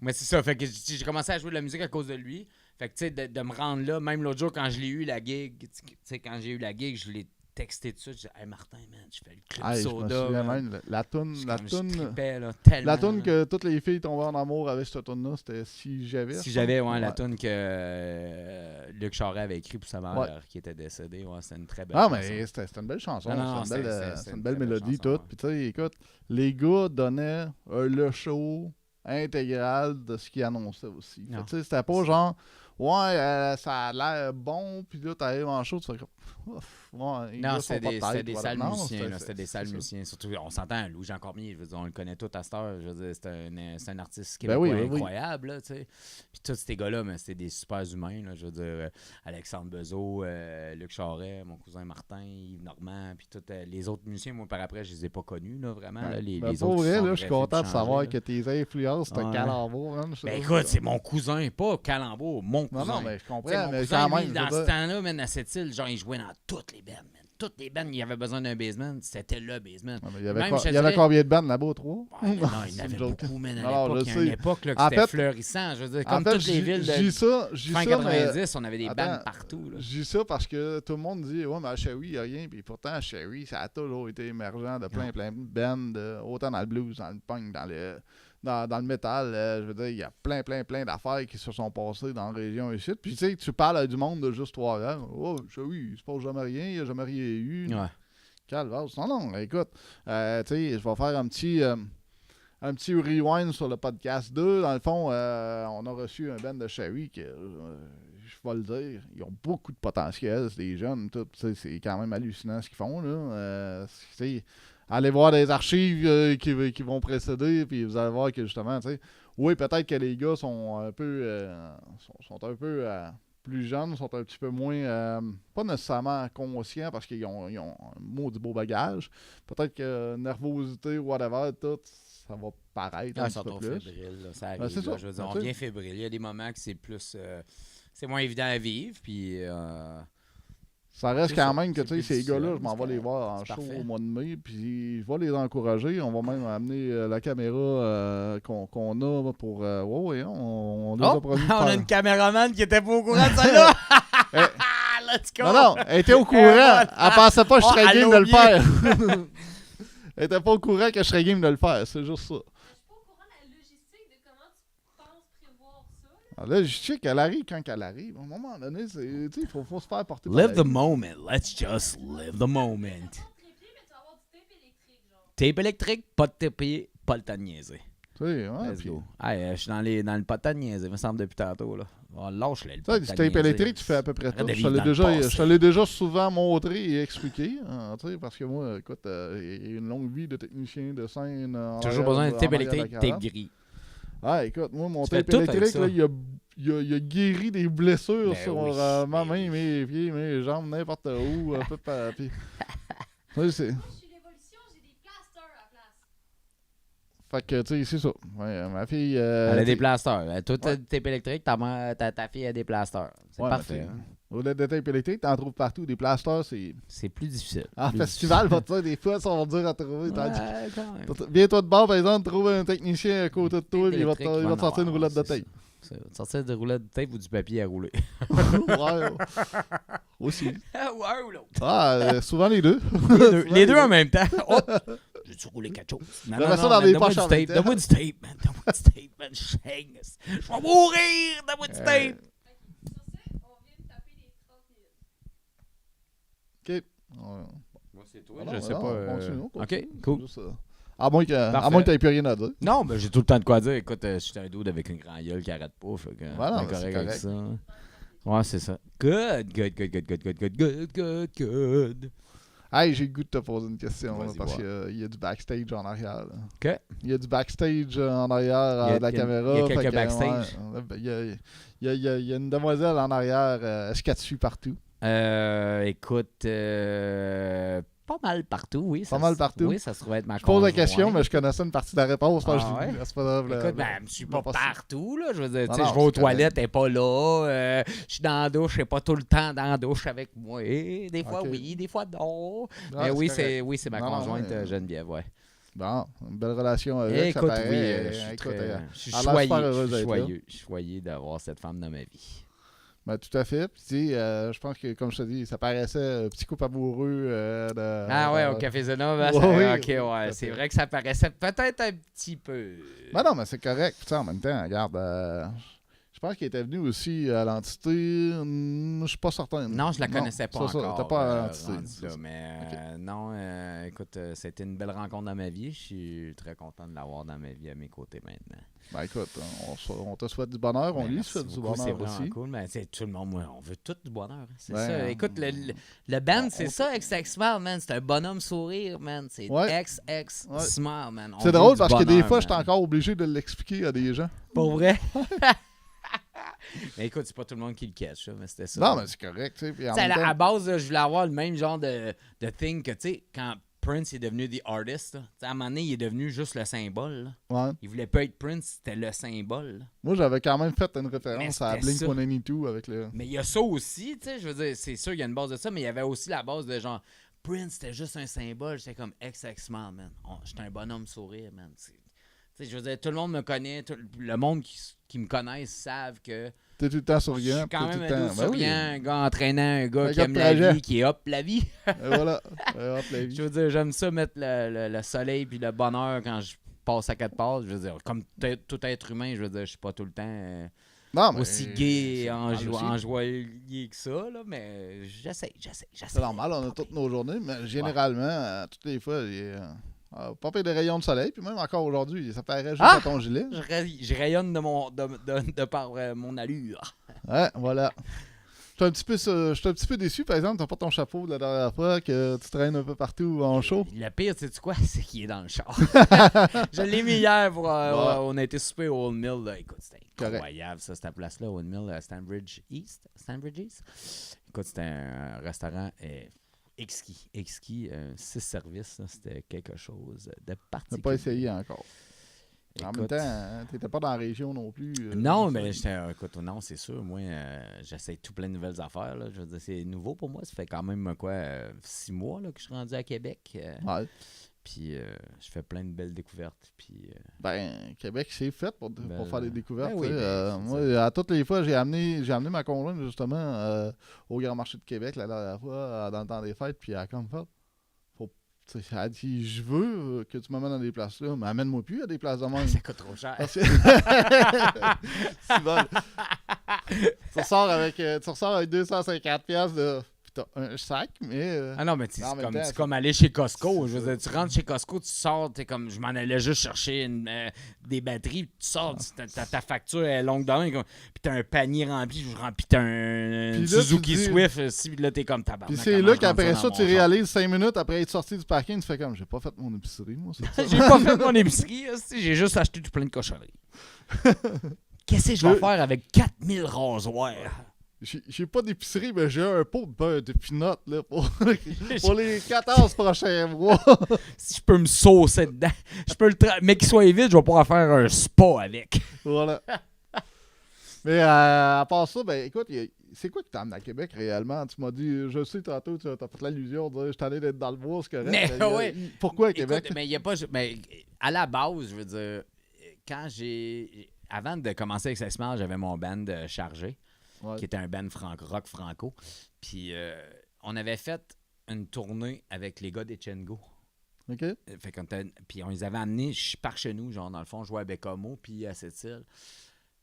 Mais c'est ça, fait que j'ai commencé à jouer de la musique à cause de lui. Fait que tu sais, de me rendre là, même l'autre jour quand je l'ai eu la gig, tu sais, quand j'ai eu la gig, je l'ai texté tout de suite, je disais hey Martin, man, je fais le Club Hey, je me Soda. souviens man. même, la toune, Je la comme, je toune, trippais, là, tellement. la toune là. que toutes les filles tombaient en amour avec cette toune là, c'était Si j'avais. Si je j'avais, pense. ouais, la tune que Luc Charest avait écrit pour sa mère Ouais. qui était décédée, ouais, c'était une très belle Ah, chanson. mais c'était une belle chanson, Non, c'est une belle, c'était c'est une une belle très belle mélodie chanson, toute. ouais. Puis tu sais, écoute, les gars donnaient le show intégrale de ce qu'ils annonçaient aussi. Fait Non. que, tu sais, c'était pas genre, ouais, ça a l'air bon, puis là, t'arrives en show, tu fais comme, ouf, ouais, les Non, gars sont c'était pas têtes, des voilà. salles Non, musiciens. C'était des salles c'est ça. musiciens. Surtout, on s'entend, Louis-Jean Cormier, je veux dire, on le connaît tout à cette heure. Je veux dire, c'est un artiste Ben québécois oui, oui, oui. incroyable, là, tu sais. Puis tous ces gars-là, mais c'était des super humains, là, je veux dire, Alexandre Bezeau, Luc Charret, mon cousin Martin, Yves Normand, puis tous les autres musiciens, moi, par après, je les ai pas connus, là, vraiment. Là, les Ben, les pour autres vrai, qui là, je suis content de savoir que que tes influences, c'était Ouais. Calembour. Hein, Ben écoute, c'est mon cousin, pas Calembour, mon cousin. Non, mais je Tu sais, comprends, mon mais cousin, quand lui, même, dans je ce veux dire, temps-là, man, à cette île, genre, il jouait dans toutes les bands, man. Toutes les bands, il avait besoin d'un baseman, c'était le baseman. il y avait, Même, je te il y avait dirais- combien de bandes là-bas, 3? Ouais, non, il y en C'est avait une joke. beaucoup, man, à Alors, l'époque. je Il y a une sais. époque là, que En c'était fait- fleurissant. Je veux dire, En comme fait, toutes les villes je dis de ça, fin mais 90, on avait des attends, bands partout. Là. je dis ça parce que tout le monde dit, ouais, mais à Sherry, il n'y a rien. Puis pourtant, à Sherry, ça a toujours été émergent de plein de bands, autant dans le blues, dans le punk, dans le métal. Je veux dire, il y a plein d'affaires qui se sont passées dans la région ici. Puis tu sais, tu parles à du monde de juste 3 ans. Oh, Sherry, il se passe jamais rien, il n'y a jamais rien eu. Ouais. Calvaire. Non, écoute, tu sais, je vais faire un petit rewind sur le podcast 2. Dans le fond, on a reçu un band de Sherry que, je vais le dire, ils ont beaucoup de potentiel, c'est des jeunes, tout, tu sais, c'est quand même hallucinant ce qu'ils font, là. Tu sais, allez voir des archives qui vont précéder, puis vous allez voir que justement, tu sais, oui, peut-être que les gars sont un peu, sont un peu plus jeunes, sont un petit peu moins, pas nécessairement conscients parce qu'ils ont un maudit beau bagage. Peut-être que nervosité, whatever, tout, ça va paraître un Ils petit sont peu trop plus. fébriles, là, ça Ben, arrive. c'est Là, ça. je veux dire, Ben, on tu sais. devient fébrile. Il y a des moments que c'est plus... c'est moins évident à vivre, puis... Ça reste C'est quand ça, même que, c'est tu sais, plus ces gars-là, difficile, je m'en c'est vais les voir en c'est show parfait. au mois de mai, puis je vais les encourager. On va même amener la caméra qu'on a pour... ouais, on nous a promis de on a faire- une caméraman qui était pas au courant de ça là. Let's go! Non, elle était au courant. voilà. Elle pensait pas que je Oh, serais elle game l'a de le faire. Elle était pas au courant que je serais game de le faire. C'est juste ça. Je suis pas au courant de la logistique de comment tu penses prévoir ça. Là. Alors là, je sais qu'elle arrive quand elle arrive. À un moment donné, il faut se faire porter par Live la the vie. moment. Let's just live the moment. Tu vas pas de trépied, mais tu vas avoir du tape électrique, genre. Tape électrique, pas de tapier, pas le temps de niaiser. Tu sais, ouais, Let's puis- go. Hey, je suis dans le potin de niaiser, me semble, depuis tantôt. Là. Oh, lâche-le, le Tu sais, potin du de tape niaiser. électrique, tu fais à peu près Arrête tout. de Je vivre te l'ai dans le déjà, passé. je te l'ai déjà souvent montré et expliqué. Tu sais, parce que moi, écoute, il y a une longue vie de technicien de scène. Toujours besoin de tape électrique, tape gris. Ah, écoute, moi, mon Tu fais tape tout avec électrique, ça. là, il a guéri des blessures Ben sur oui, ma ben main, oui. mes pieds, mes jambes, n'importe où. Un peu puis... Tu sais, c'est... Moi, je suis l'évolution, j'ai des plasters à la place. Fait que, tu sais, c'est ça. Ouais, ma fille... Elle a des t'sais, plasters. Toi, t'as Ouais. du tape électrique, ta fille a des plasters. C'est ouais, parfait. mais t'sais, Hein? Au-delà de tape électrique, t'en trouves partout. Des plasters, c'est... C'est plus difficile. En Plus festival, va te dire, des fois, ça va dur à trouver. difficile. Ouais, quand même. Viens-toi de bord, par exemple, trouve un technicien à côté de toi, puis il va te Électrique, il va te sortir une en roulette de avoir, tape. c'est ça. Tu vas te sortir de roulette de tape ou du papier à rouler. Ouais, aussi. Ouais ou l'autre. Ah, souvent les deux. Les deux en même temps. Oh! J'ai-tu roulé quelque chose? Non, J'avais ça dans man, les donne-moi poches du en tape. même temps. Donne-moi du tape, man. Donne-moi du tape, man. Je saigne. Je vais mourir. Donne-moi du tape. Fait que, sur ce, on vient de taper les 30 minutes. OK. Ouais. Moi, c'est toi. Non, Je sais non, pas. continue. OK, cool. Juste, à moins que Parfait. t'aies plus rien à dire. Non, mais j'ai tout le temps de quoi dire. Écoute, je suis un dude avec une grande gueule qui arrête pas. Fait que, Voilà, bien c'est correct avec correct. ça. Ouais, c'est ça. Good, good, good, good, good, good, good, good, good, good. Hey, j'ai le goût de te poser une question, là, Vas-y, parce voir. qu'il y a du backstage en arrière. Là. OK. Il y a du backstage en arrière Il y a- de la il y a- caméra. il y a fait quelques que, backstage. ouais, il y a une demoiselle en arrière. Est-ce qu'elle te suit partout? Écoute, pas mal partout, oui. Pas mal partout? Oui, ça se trouve être ma Je pose la conjointe. question, mais je connaissais une partie de la réponse. Ah Je ouais? dis, c'est pas grave. Écoute, ben, je me suis pas pas partout, là. Je veux dire, Non, tu sais, non, je vais aux c'est toilettes, elle est pas là. Je suis dans la douche, elle est pas tout le temps dans la douche avec moi. Des fois, Ok. oui, des fois, non. Ah, Mais oui, correct. c'est ma Non, non, conjointe ouais. Geneviève, ouais. Bon, une belle relation avec. Écoute, ça paraît. oui, je suis Écoute, très- je suis elle a l'air choyé, super je heureuse suis d'être là. choyé, je suis choyé d'avoir cette femme dans ma vie. Ben, tout à fait. Puis, tu sais, je pense que, comme je te dis, ça paraissait un petit couple amoureux. Ah ouais, au Café Zenov, hein, ouais, ok, oui, tout ouais, à c'est fait. vrai que ça paraissait peut-être un petit peu. Ben non, mais c'est correct. Tu sais, en même temps, regarde, Je pense qu'il était venu aussi à l'entité. Je suis pas certain. Non, je la connaissais pas ça, encore. t'as pas à l'entité. rendu là, mais non, écoute, c'était une belle rencontre dans ma vie. Je suis très content de l'avoir dans ma vie à mes côtés maintenant. Ben écoute, on te souhaite du bonheur, on Ben, lui merci souhaite du beaucoup, c'est bonheur vraiment aussi. cool, mais c'est tout le monde, moi, on veut tout du bonheur. Hein, c'est Ben, ça. Écoute, le band, c'est ça, X-X-Smile, man. C'est un bonhomme sourire, man. C'est Ouais. X-X-Smile, man. On C'est veut drôle du parce que des bonheur, fois, je suis man. encore obligé de l'expliquer à des gens. Pour vrai? Mais écoute, c'est pas tout le monde qui le catch, mais c'était ça. Non, mais c'est correct, tu sais. Puis en Tu sais, même à temps, base, là, je voulais avoir le même genre de thing que, tu sais, quand Prince est devenu The Artist, là, tu sais, à un moment donné, il est devenu juste le symbole. Là. ouais. Il voulait pas être Prince, c'était le symbole. Là. Moi, j'avais quand même fait une Mais référence à c'était ça. Blink-182 avec le... Mais il y a ça aussi, tu sais, je veux dire, c'est sûr, il y a une base de ça, mais il y avait aussi la base de genre, Prince, c'était juste un symbole, c'était comme XX-Man, man. J'étais un bonhomme sourire, man. Tu sais, je veux dire, tout le monde me connaît, le monde qui me connaissent savent que T'es tout le temps je souriant. suis quand t'es même tout le un temps... gars Ben oui. souriant, un gars entraînant, un gars Un qui gars aime de la projet. vie, qui est hop la vie. Et voilà. Hop, la vie. Je veux dire, j'aime ça mettre le soleil puis le bonheur quand je passe à quatre passes. Je veux dire, comme tout être humain, je veux dire, je suis pas tout le temps Non, mais aussi gay c'est en normal aussi. joyeux que ça, là, mais j'essaie. C'est normal, on a toutes nos journées, mais généralement, toutes les fois, pas pire des rayons de soleil, puis même encore aujourd'hui, ça paraît juste à ton gilet. Je rayonne de par mon allure. Ouais, voilà. Je suis un petit peu déçu, par exemple, t'as pas ton chapeau de la dernière fois, que tu traînes un peu partout en show. Le pire, sais-tu quoi? C'est qu'il est dans le char. Je l'ai mis hier pour... on a été souper au Old Mill. Là. Écoute, c'était incroyable, ça, cette place-là, Old Mill, Stanbridge East. Écoute, c'était un restaurant exquis. 6 services, là, c'était quelque chose de J'ai particulier. pas essayé encore. En même Écoute, temps, t'étais pas dans la région non plus. non, mais écoute, non, c'est sûr. Moi, j'essaie tout plein de nouvelles affaires. Là. Je veux dire, c'est nouveau pour moi. Ça fait quand même 6 mois là, que je suis rendu à Québec. Ouais. Puis je fais plein de belles découvertes. Puis Ben, Québec, c'est fait pour faire des découvertes. ben oui, tu sais. ben, c'est Moi, à toutes les fois, j'ai amené ma conjointe, justement, au Grand Marché de Québec la dernière fois, dans le temps des fêtes, puis elle a comme fait. Elle a dit, je veux que tu m'amènes dans des places là, mais amène-moi plus à des places de même. ça coûte trop cher. Parce que- C'est bon. Tu ressors avec 250 piastres de... Puis t'as un sac, mais... Ah non, mais c'est en même comme, temps, c'est comme aller chez Costco. Je veux dire, tu rentres chez Costco, tu sors, t'es comme, je m'en allais juste chercher des batteries, puis tu sors, ta facture est longue de même, puis t'as un panier rempli, puis t'as un Puis là, Suzuki tu dis- Swift, si là t'es comme tabarnak. Puis c'est là qu'après ça, tu réalises 5 minutes après être sorti du parking, tu fais comme, j'ai pas fait mon épicerie, moi, c'est ça. J'ai pas fait mon épicerie, hostie, j'ai juste acheté tout plein de cochonneries. Qu'est-ce que je vais faire avec 4000 rasoirs? J'ai pas d'épicerie, mais j'ai un pot de beurre de pinot là, pour les 14 prochains mois. Si je peux me saucer dedans, je peux mais qu'il soit vite, je vais pouvoir faire un spa avec. Voilà. Mais à part ça, ben écoute, c'est quoi qui t'amène à Québec réellement? Tu m'as dit, je sais tantôt, tu as fait l'allusion, de dire, je suis allé d'être dans le bois, c'est correct. Mais ouais. Pourquoi à Québec? Écoute, mais il y a pas. Mais à la base, je veux dire, quand avant de commencer avec Sexmal, j'avais mon band chargé, Ouais. qui était un band rock franco. Puis on avait fait une tournée avec les gars d'Echengo. OK? Fait puis on les avait amenés par chez nous, genre, dans le fond, je jouais à Bécomo, puis à Sept-Îles.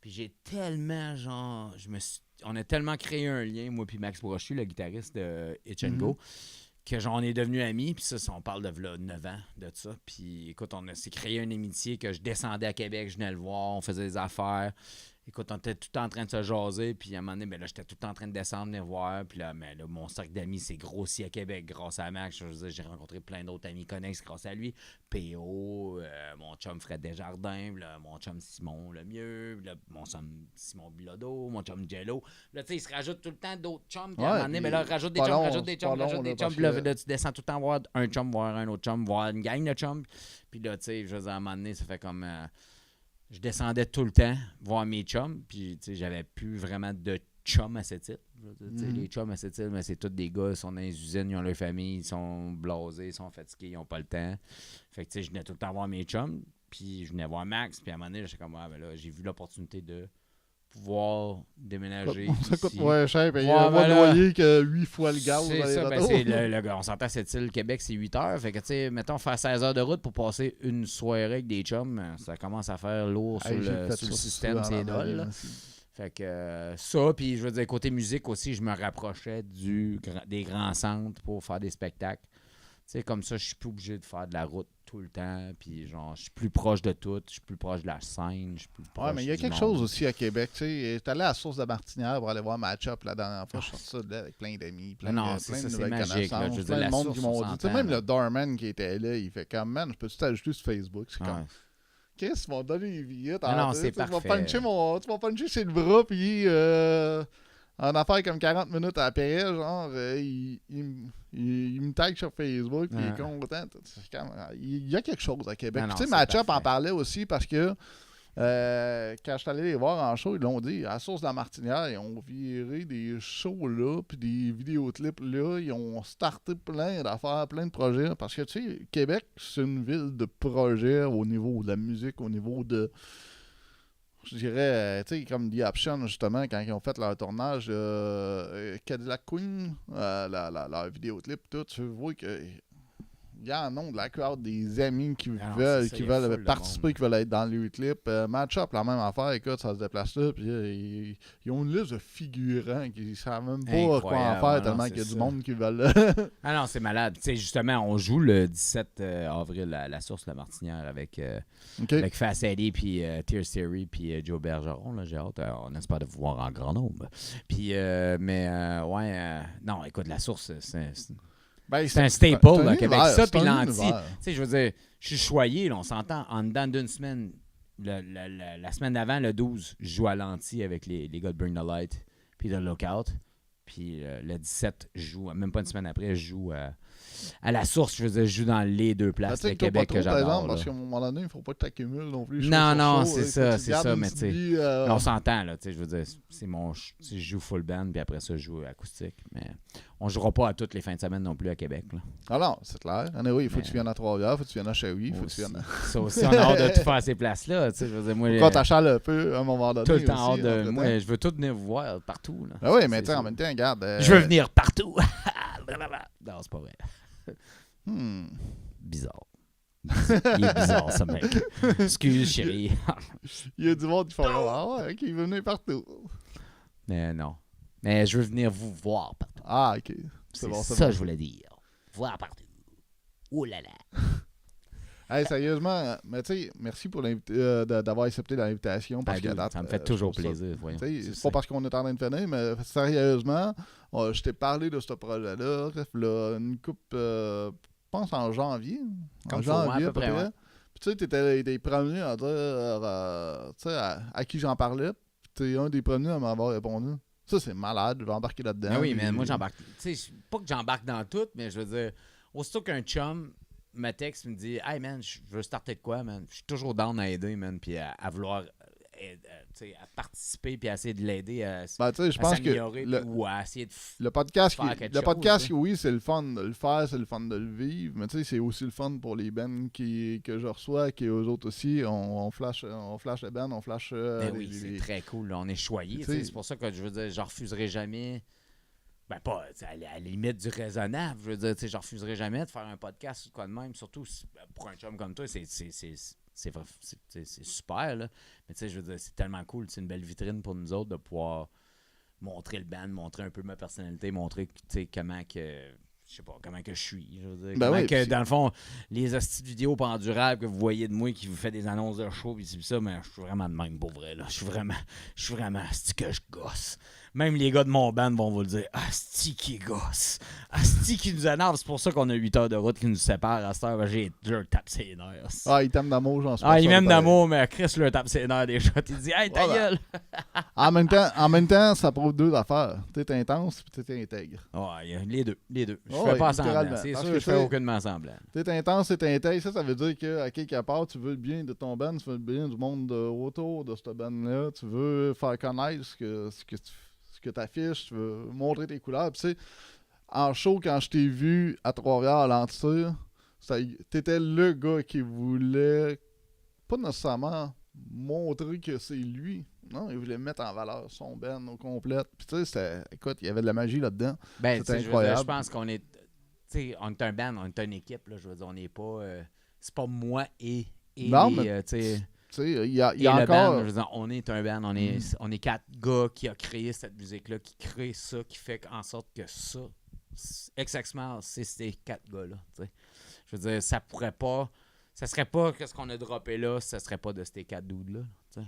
Puis j'ai tellement, genre, on a tellement créé un lien, moi puis Max Brochu, le guitariste de Echengo, que genre, on est devenus amis, puis ça, on parle de là, 9 ans de ça. Puis écoute, on s'est créé une amitié que je descendais à Québec, je venais le voir, on faisait des affaires. Écoute, on était tout le temps en train de se jaser, puis à un moment donné, ben là, j'étais tout le temps en train de descendre, venir voir, puis là, mais là, mon cercle d'amis s'est grossi à Québec grâce à Max. Je veux dire, j'ai rencontré plein d'autres amis connexes grâce à lui. P.O., mon chum Fred Desjardins, là, mon chum Simon Lemieux, là, mon chum Simon Bilodeau, mon chum Jello. Là, tu sais, il se rajoute tout le temps d'autres chums, puis à un moment donné, ben là, rajoute des chums, rajoute des chums, puis là, tu descends tout le temps voir un chum, voir un autre chum, voir une gang de chums, puis là, tu sais, je veux dire, à un moment donné, ça fait comme... je descendais tout le temps voir mes chums, puis tu sais, j'avais plus vraiment de chums à cette île. Les chums à cette île, mais c'est tous des gars, ils sont dans les usines, ils ont leur famille, ils sont blasés, ils sont fatigués, ils n'ont pas le temps. Fait que tu sais, je venais tout le temps voir mes chums, puis je venais voir Max, puis à un moment donné, j'étais comme, ben là, j'ai vu l'opportunité de pouvoir déménager. Ça coûte ici. moins cher, payer Ouais, un mois de ben là, loyer que 8 fois le gaz. C'est dans les ça, ben retours. c'est le gars, on s'entend à cette île, Québec, c'est 8 heures. Fait que, tu sais, mettons, faire 16 heures de route pour passer une soirée avec des chums, ça commence à faire lourd Hey, j'ai sur le fait ça système, souvent c'est dans ma dole. vie, là. aussi. Fait que ça, puis je veux dire, côté musique aussi, je me rapprochais des grands centres pour faire des spectacles. Tu sais, comme ça, je suis plus obligé de faire de la route tout le temps, puis genre, je suis plus proche de tout, je suis plus proche de la scène, je suis plus proche Ouais, mais il y a du quelque monde. chose aussi à Québec. Tu sais, t'es allé à la source de Martinière pour aller voir Match-Up la dernière fois. Je suis sorti de là avec plein d'amis, plein, Non, de, c'est plein ça, de c'est nouvelles magique, là. connaissances, Je veux dire, plein de la monde source, qui m'ont on dit. Tu sais, s'entend, même là. le doorman qui était là, il fait comme, man, je peux-tu t'ajouter sur Facebook? C'est comme, Ouais. qu'est-ce qu'ils vont donner les billets? Non, c'est tu vas parfait. puncher sur le bras, puis en affaire comme 40 minutes après, genre, il me tag sur Facebook, puis il est content. C'est comme, il y a quelque chose à Québec. Non, Tu sais, c'est Match-Up en parfait. parlait aussi parce que quand je suis allé les voir en show, ils l'ont dit, à la source de la Martinière, ils ont viré des shows là, puis des vidéoclips là, ils ont starté plein d'affaires, plein de projets, parce que tu sais, Québec, c'est une ville de projets au niveau de la musique, au niveau de, je dirais, tu sais, comme The Option, justement, quand ils ont fait leur tournage, Cadillac Queen, leur vidéoclip, tout, tu vois que il y en a de la crowd, des amis qui Non, veulent, c'est ça, qui il y a veulent full de participer, monde. qui veulent être dans le clip. Match-Up, la même affaire, écoute, ça se déplace là, puis ils ont une liste de figurants qui ne savent même pas quoi en Incroyable, faire, non, tellement c'est qu'il y a du ça. monde qui veulent. Ah non, c'est malade. Tu sais, justement, on joue le 17 avril à la Source La Martinière avec, OK. avec Fast Eddie, puis Tears Theory, puis Joe Bergeron. Là, j'ai hâte. On espère de vous voir en grand nombre. Puis, non, écoute, la Source, Ben, c'est un staple un à Québec. univers, Ça, c'est puis un l'anti. univers. Tu sais, je veux dire, je suis choyé, là, on s'entend, en dedans d'une semaine. La semaine d'avant, le 12, je joue à l'anti avec les gars de Bring the Light, puis de Lookout. Puis le 17, je joue, même pas une semaine après, je joue à la Source. Je veux dire, je joue dans les deux Ben, places tu sais de que t'as Québec pas que trop, par j'adore. exemple, parce là. qu'à un moment donné, il ne faut pas que tu accumules non plus. Non, show non, sur show, c'est il faut ça, que tu c'est gardes ça, une mais petite tu sais, vie, On s'entend, là, tu sais, je veux dire, c'est je joue full band, puis après ça, je joue acoustique. Mais on jouera pas à toutes les fins de semaine non plus à Québec, là. Ah non, c'est clair. Anyway, il faut Mais- que tu viennes à Trois-Rivières, il faut que tu viennes à Shawi, il faut que tu Aussi. viennes à... Ça aussi, on a hâte de tout faire à ces places-là, tu sais, je veux dire, moi, Quand t'achales un peu, à un moment donné tout le temps aussi, hâte de... entre-temps. Moi, je veux tout venir vous voir partout, là. Ben oui, mais C'est tu sais, en sûr. même temps, regarde... Je veux venir partout! Non, c'est pas vrai. Bizarre. Il est bizarre, ce mec. Excuse, chérie. Il y a du monde qui font ah ouais, ok, il veut venir partout. Mais non. Mais je veux venir vous voir partout. Ah, ok. C'est bon, c'est ça bon. que je voulais dire. Voir partout. Oh là là. Hey, sérieusement, mais tu sais, merci pour d'avoir accepté l'invitation. Parce Ben, qu'à dude, date, ça me fait je toujours trouve ça- plaisir. Voyons. Tu sais, Tu c'est sais. pas parce qu'on est en train de finir, mais sérieusement, je t'ai parlé de ce projet-là. Là, une coupe, je pense en janvier. Comme En faut, ouais, janvier, à peu près, ouais. Puis tu sais, t'étais les premiers à dire, tu sais, à qui j'en parlais. Puis t'es un des premiers à m'avoir répondu. Ça, c'est malade, je vais embarquer là-dedans. Ben oui, mais puis- moi, j'embarque. Tu sais, pas que j'embarque dans tout, mais je veux dire, aussitôt qu'un chum me texte, me dit, hey man, je veux starter de quoi, man? Je suis toujours down à aider, man, puis à vouloir tu sais, à participer, puis à essayer de l'aider à, Ben, tu sais, je à pense que s'améliorer, ou à essayer de. le podcast, faire quelque le chose, podcast hein. oui, c'est le fun de le faire, c'est le fun de le vivre, mais tu sais, c'est aussi le fun pour les bands que je reçois, qui eux autres aussi, on flash les bands, on flash Ben oui, c'est très cool. Là. On est choyés. Tu sais- C'est pour ça que je veux dire, je refuserai jamais. Ben, pas tu sais, à la limite du raisonnable. Je veux dire, tu sais, je refuserai jamais de faire un podcast ou quoi de même. Surtout pour un chum comme toi, c'est super. Là. Mais tu sais, je veux dire, c'est tellement cool. C'est une belle vitrine pour nous autres de pouvoir montrer le band, montrer un peu ma personnalité, montrer tu sais, comment que. Je sais pas, comment que je suis. Je veux dire, Ben comment oui, que, puis- dans le fond, les hosties de vidéos pas endurables que vous voyez de moi qui vous fait des annonces de show pis ça, mais je suis vraiment de même pour vrai. Là. Je suis vraiment asti que je gosse. Même les gars de mon band vont vous le dire. Asti qui gosse. Asti qui nous énerve. C'est pour ça qu'on a 8 heures de route qui nous séparent à cette heure. J'ai le tape ses nerfs. Ah, il t'aime d'amour, j'en suis Ah, il sûr, m'aime pareil. d'amour, mais Chris le tape ses nerfs des shots. Il dit, hey, ta Ouais, ben, gueule. En même temps, ça prouve deux affaires. T'es intense puis t'es intègre. Ouais, les deux. Je Ouais, fais pas semblant. littéralement. C'est Parce sûr que que je fais tu sais- aucunement semblant. T'es intense, t'es intègre. Ça veut dire qu'à quelque part, tu veux le bien de ton band, tu veux le bien du monde autour de cette band-là. Tu veux faire connaître ce que t'affiches, tu veux montrer tes couleurs. Puis, tu sais, en show, quand je t'ai vu à Trois-Rivières à l'Antir, t'étais le gars qui voulait pas nécessairement montrer que c'est lui. Non, il voulait mettre en valeur son band au complet. Puis, tu sais, écoute, il y avait de la magie là-dedans. Ben, C'était tu sais, je veux dire, incroyable. je pense qu'on est. Tu sais, on est un band, on est une équipe, là. Je veux dire, on n'est pas. C'est pas moi et Non, mais tu sais. sais, il y a Et le encore... band, je veux dire, on est un band, on est 4 gars qui a créé cette musique-là, qui crée ça, qui fait en sorte que ça, XX-Mal, c'est ces 4 gars-là. T'sais. Je veux dire, ça serait pas que ce qu'on a droppé là, ça serait pas de ces 4 dudes-là.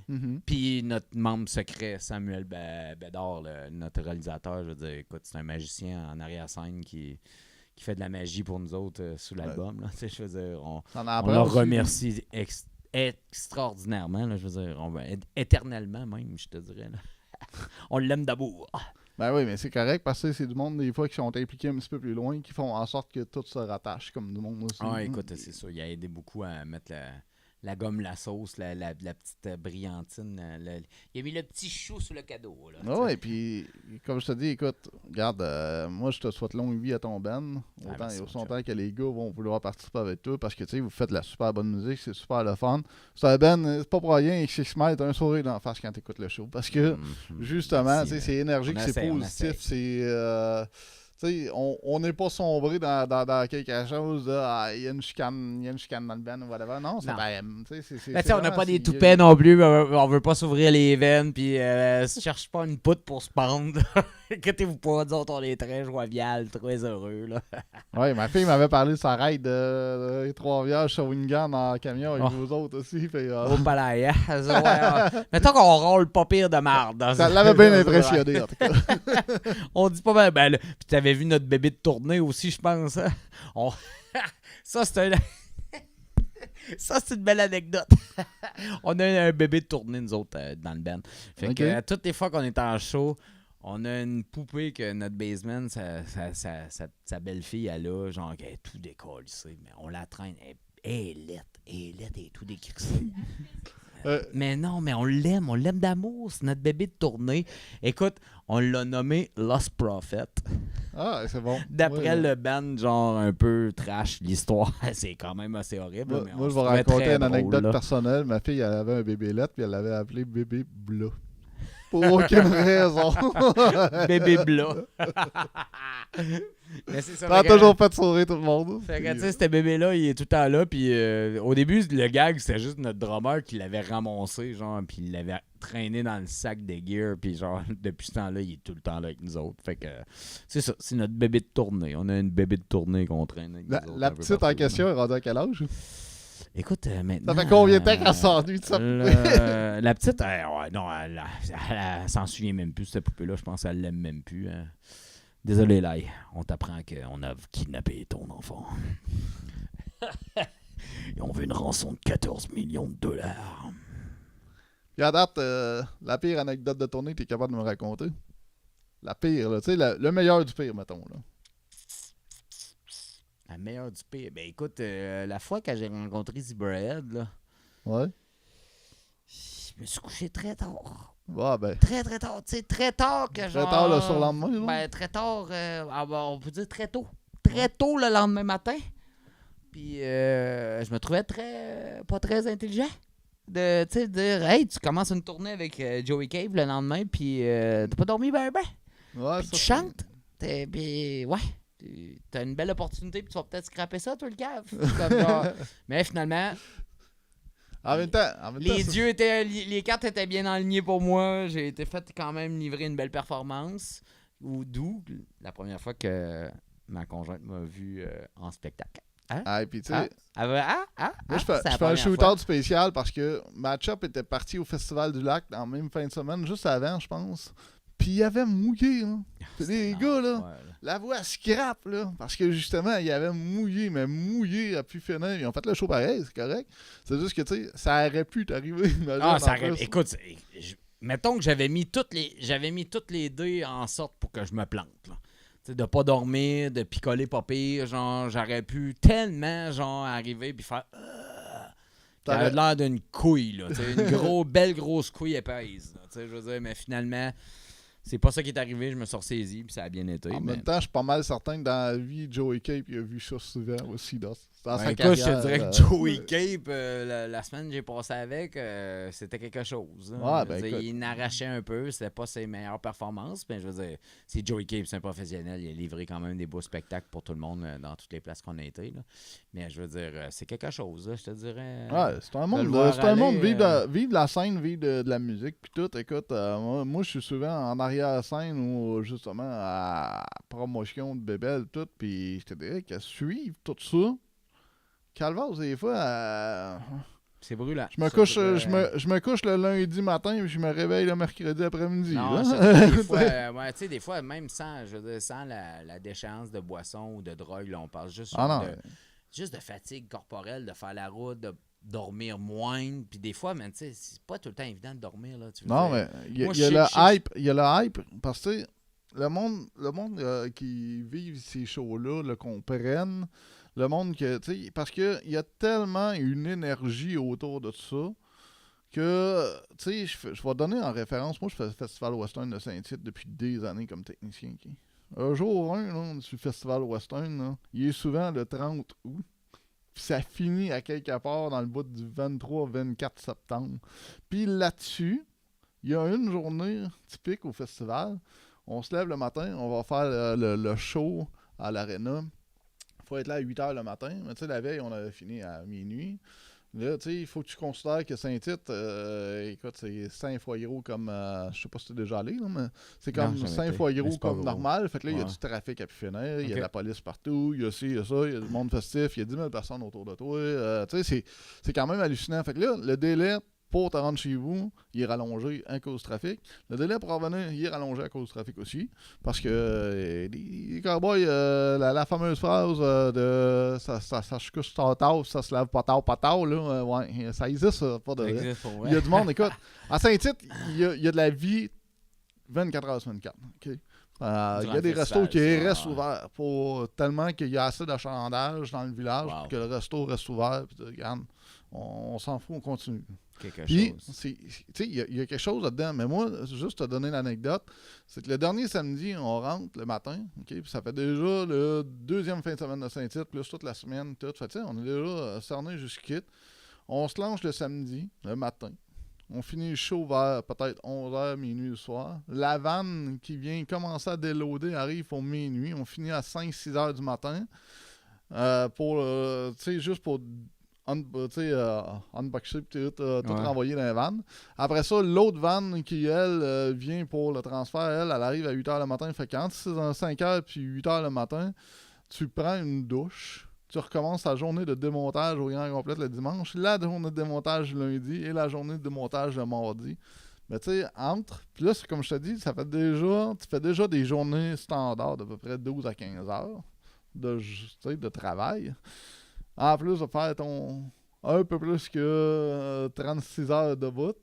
Mhm. Puis notre membre secret, Samuel Bédard, notre réalisateur, je veux dire, écoute, c'est un magicien en arrière-scène qui fait de la magie pour nous autres sous l'album. Là. Je veux dire, on le remercie extraordinairement. Là, je veux dire, éternellement même, je te dirais. Là. On l'aime d'amour. Ben oui, mais c'est correct parce que c'est du monde des fois qui sont impliqués un petit peu plus loin, qui font en sorte que tout se rattache comme du monde aussi. Ah, écoute, c'est ça. Il a aidé beaucoup à mettre la gomme, la sauce, la petite brillantine. Il a mis le petit chou sur le cadeau. Là, Ah et puis, comme je te dis, écoute, regarde, moi, je te souhaite longue vie à ton band. Autant et aussi longtemps que les gars vont vouloir participer avec toi parce que, tu sais, vous faites de la super bonne musique, c'est super le fun. C'est un band, c'est pas pour rien, et Six Mile, t'as un sourire d'en face quand t'écoutes le show. Parce que, justement, tu sais, c'est énergique, c'est positif, c'est... T'sais, on n'est pas sombré dans quelque chose de il y a une chicane dans le ben ou whatever. Non, c'est on n'a pas des toupets non plus, on veut pas s'ouvrir les veines, puis cherche pas une poutre pour se pendre. Inquiétez-vous pas, disons, on est très jovial, très heureux. Là. Oui, ma fille m'avait parlé de sa ride de Trois-Rivières sur Wingan en camion avec vous autres aussi. Fait, au palais, hein? Mettons qu'on roule pas pire de marde. Ça l'avait bien impressionné, en tout cas. On dit pas mal. Ben, là, puis t'avais vu notre bébé de tournée aussi, je pense. Hein? Ça, c'est un... Ça, c'est une belle anecdote. On a un bébé de tournée, nous autres, dans le band. Fait que toutes les fois qu'on est en show, on a une poupée que notre basement, sa belle-fille, elle a, genre, elle est tout décollissée, mais on la traîne. Elle est laide, elle est tout décrissée. Mais non, mais on l'aime d'amour, c'est notre bébé de tournée. Écoute, on l'a nommé Lost Prophet. Ah, c'est bon. D'après le band, genre un peu trash, l'histoire, c'est quand même assez horrible. Moi, je vais raconter une anecdote personnelle. Ma fille, elle avait un bébé lettre, puis elle l'avait appelé bébé Blas. Pour aucune raison. Bébé Blas. Mais c'est ça. Ça a toujours fait sourire tout le monde. Fait que, tu sais, ce bébé-là, il est tout le temps là. Puis au début, le gag, c'était juste notre drummer qui l'avait ramassé, genre, puis il l'avait traîné dans le sac de gear. Puis, genre, depuis ce temps-là, il est tout le temps là avec nous autres. Fait que, c'est ça, c'est notre bébé de tournée. On a une bébé de tournée qu'on traîne avec nous autres. La petite en question est rendue à quel âge? Écoute, maintenant... Ça fait combien de temps qu'elle s'ennuie de ça? La petite, non, elle s'en souvient même plus, cette poupée-là. Je pense qu'elle l'aime même plus. Hein. Désolé, Lai. On t'apprend qu'on a kidnappé ton enfant. Et on veut une rançon de 14 millions de dollars. Puis à date, la pire anecdote de tournée que tu es capable de me raconter? La pire, là. Tu sais, le meilleur du pire, mettons, là. La meilleure du pire. Ben écoute, la fois que j'ai rencontré Zebrahead, là. Ouais. Je me suis couché très tard. Ouais, ben. Très tard. Tu sais, très tard que genre. Très tard le surlendemain, là? Ben, très tard. On peut dire très tôt. Très tôt le lendemain matin. Puis, je me trouvais pas très intelligent. De, tu sais, dire, hey, tu commences une tournée avec Joey Cave le lendemain, puis t'as pas dormi ben. Ouais, Puis tu chantes. Puis, ouais. T'as une belle opportunité, puis tu vas peut-être scraper ça, toi, le cave. Mais finalement, en même temps, les cartes étaient bien alignées pour moi. J'ai été fait quand même livrer une belle performance. D'où la première fois que ma conjointe m'a vu en spectacle. Hein? Ah, et puis tu sais, moi, je fais un shootout spécial parce que Matchup était parti au Festival du Lac en même fin de semaine, juste avant, je pense. Puis il avait mouillé, là. Les gars, là, la voix scrap, là. Parce que justement, il avait mouillé, mais mouillé à pu finir. Ils ont fait le show pareil, c'est correct. C'est juste que, tu sais, ça aurait pu t'arriver. Ça aurait pu. Écoute, mettons que j'avais mis toutes les dés en sorte pour que je me plante, là. Tu sais, de pas dormir, de picoler pas pire, genre, j'aurais pu tellement, genre, arriver puis faire... Ça avait l'air d'une couille, là. Une belle grosse couille épaisse, là. Je veux dire, mais finalement... C'est pas ça qui est arrivé, je me suis ressaisi, puis ça a bien été. En même temps, je suis pas mal certain que dans la vie, Joey Cape, il a vu ça souvent aussi dans dans sa Écoute, je carrière. te dirais que Joey Cape, la semaine que j'ai passé avec, c'était quelque chose. Hein. Ouais, Je veux ben, dire, écoute. il n'arrachait un peu, c'était pas ses meilleures performances, mais je veux dire, c'est Joey Cape, c'est un professionnel, il a livré quand même des beaux spectacles pour tout le monde dans toutes les places qu'on a été. Là. Mais je veux dire, c'est quelque chose, là, je te dirais. Ouais, c'est un de monde, le voir c'est un monde aller, vive la scène, vive de la musique, puis tout. Écoute, moi, je suis souvent en arrière-scène ou justement à promotion de bébelle, tout, puis je te dirais que suivre tout ça, calvaire, des fois, c'est brûlant. je me couche, je me couche le lundi matin, puis je me réveille le mercredi après-midi. Non, là. je te dis, des fois, ouais, tu sais, des fois, même sans, je veux dire, sans la déchéance de boisson ou de drogue, là, on parle juste Ah non, juste de fatigue corporelle, de faire la route, de dormir moins. Puis des fois, mais tu sais, c'est pas tout le temps évident de dormir. Là, tu veux non, dire. mais Moi, il y a je le sais- hype, il y a le hype, parce que tu sais, le monde qui vit ces shows-là le comprennent. Le monde que, tu sais, parce qu'il y a tellement une énergie autour de ça que, tu sais, je vais donner en référence. Moi, je fais le Festival Western de Saint-Tite depuis des années comme technicien. Ok? Un jour, là, sur le Festival Western, là, il est souvent le 30 août. Puis ça finit à quelque part dans le bout du 23-24 septembre. Puis là-dessus, il y a une journée typique au festival. On se lève le matin, on va faire le show à l'aréna. Il faut être là à 8 h le matin. Mais tu sais, la veille, on avait fini à minuit. Là, tu sais, il faut que tu considères que Saint-Tite, écoute, c'est 5 fois gros comme. Je sais pas si tu es déjà allé, là, mais c'est Non, comme jamais 5 été. fois Mais gros c'est pas comme gros. normal. Fait que là, il y a Ouais. du trafic à pu finir. Il y a Ok. de la police partout. Il y a ci, il y a ça. Il y a du monde festif. Il y a 10 000 personnes autour de toi. Tu sais, c'est quand même hallucinant. Fait que là, le délai pour te rendre chez vous, il est rallongé à cause du trafic. Le délai pour revenir, il est rallongé à cause du trafic aussi. Parce que les cowboys, la fameuse phrase de ça se couche tard, ça se lève pas tard, là, ouais, ça existe, ça, pas de Ça vrai. existe pour vrai. Il y a du monde, écoute. À Saint-Tite, il y a de la vie 24 heures sur 24. OK? Il y a Durant des le restos qui festival, restent ça. ouverts pour tellement qu'il y a assez d'achalandage dans le village Wow. pour que le resto reste ouvert. Puis, regarde, on s'en fout, on continue. Quelque Puis, chose. tu sais, il y a quelque chose là-dedans. Mais moi, juste te donner l'anecdote, c'est que le dernier samedi, on rentre le matin, OK? Puis ça fait déjà le deuxième fin de semaine de Saint-Tite, plus toute la semaine, tout. Fait, tu sais, on est déjà cerné jusqu'ici. On se lance le samedi, le matin. On finit le show vers peut-être 11h, minuit le soir. La vanne qui vient commencer à déloader arrive pour minuit. On finit à 5-6 heures du matin. Pour, tu sais, juste pour unboxer puis tout Ouais. renvoyer dans la vanne. Après ça, l'autre vanne qui, elle, vient pour le transfert, elle arrive à 8h le matin. Fait qu'entre 5h puis 8h le matin, tu prends une douche. Tu recommences ta journée de démontage au grand complet le dimanche, la journée de démontage le lundi et la journée de démontage le mardi. Mais tu sais, entre, puis là, c'est comme je te dis, tu fais déjà des journées standards d'à peu près 12 à 15 heures de travail. En plus de faire ton un peu plus que 36 heures de bout.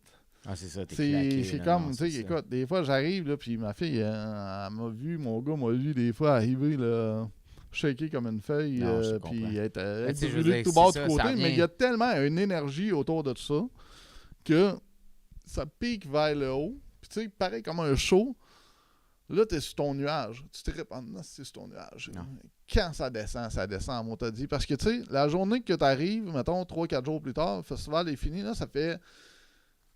Ah, c'est ça, t'es claqué. C'est là, comme, non, tu sais, c'est ça. écoute, des fois j'arrive, là, puis ma fille, elle m'a vu, mon gars m'a vu des fois arriver, là, shaker comme une feuille, Non, je comprends. puis être tu sais, je veux brûlé de dire, tout bord, c'est de ça, côté, ça mais il y a revient. tellement une énergie autour de ça que ça pique vers le haut, puis tu sais, pareil comme un show, là, t'es sur ton nuage, tu te répands, c'est sur ton nuage. Non. Quand ça descend, on t'a dit. Parce que, tu sais, la journée que tu arrives, mettons, 3-4 jours plus tard, le festival est fini, là, ça fait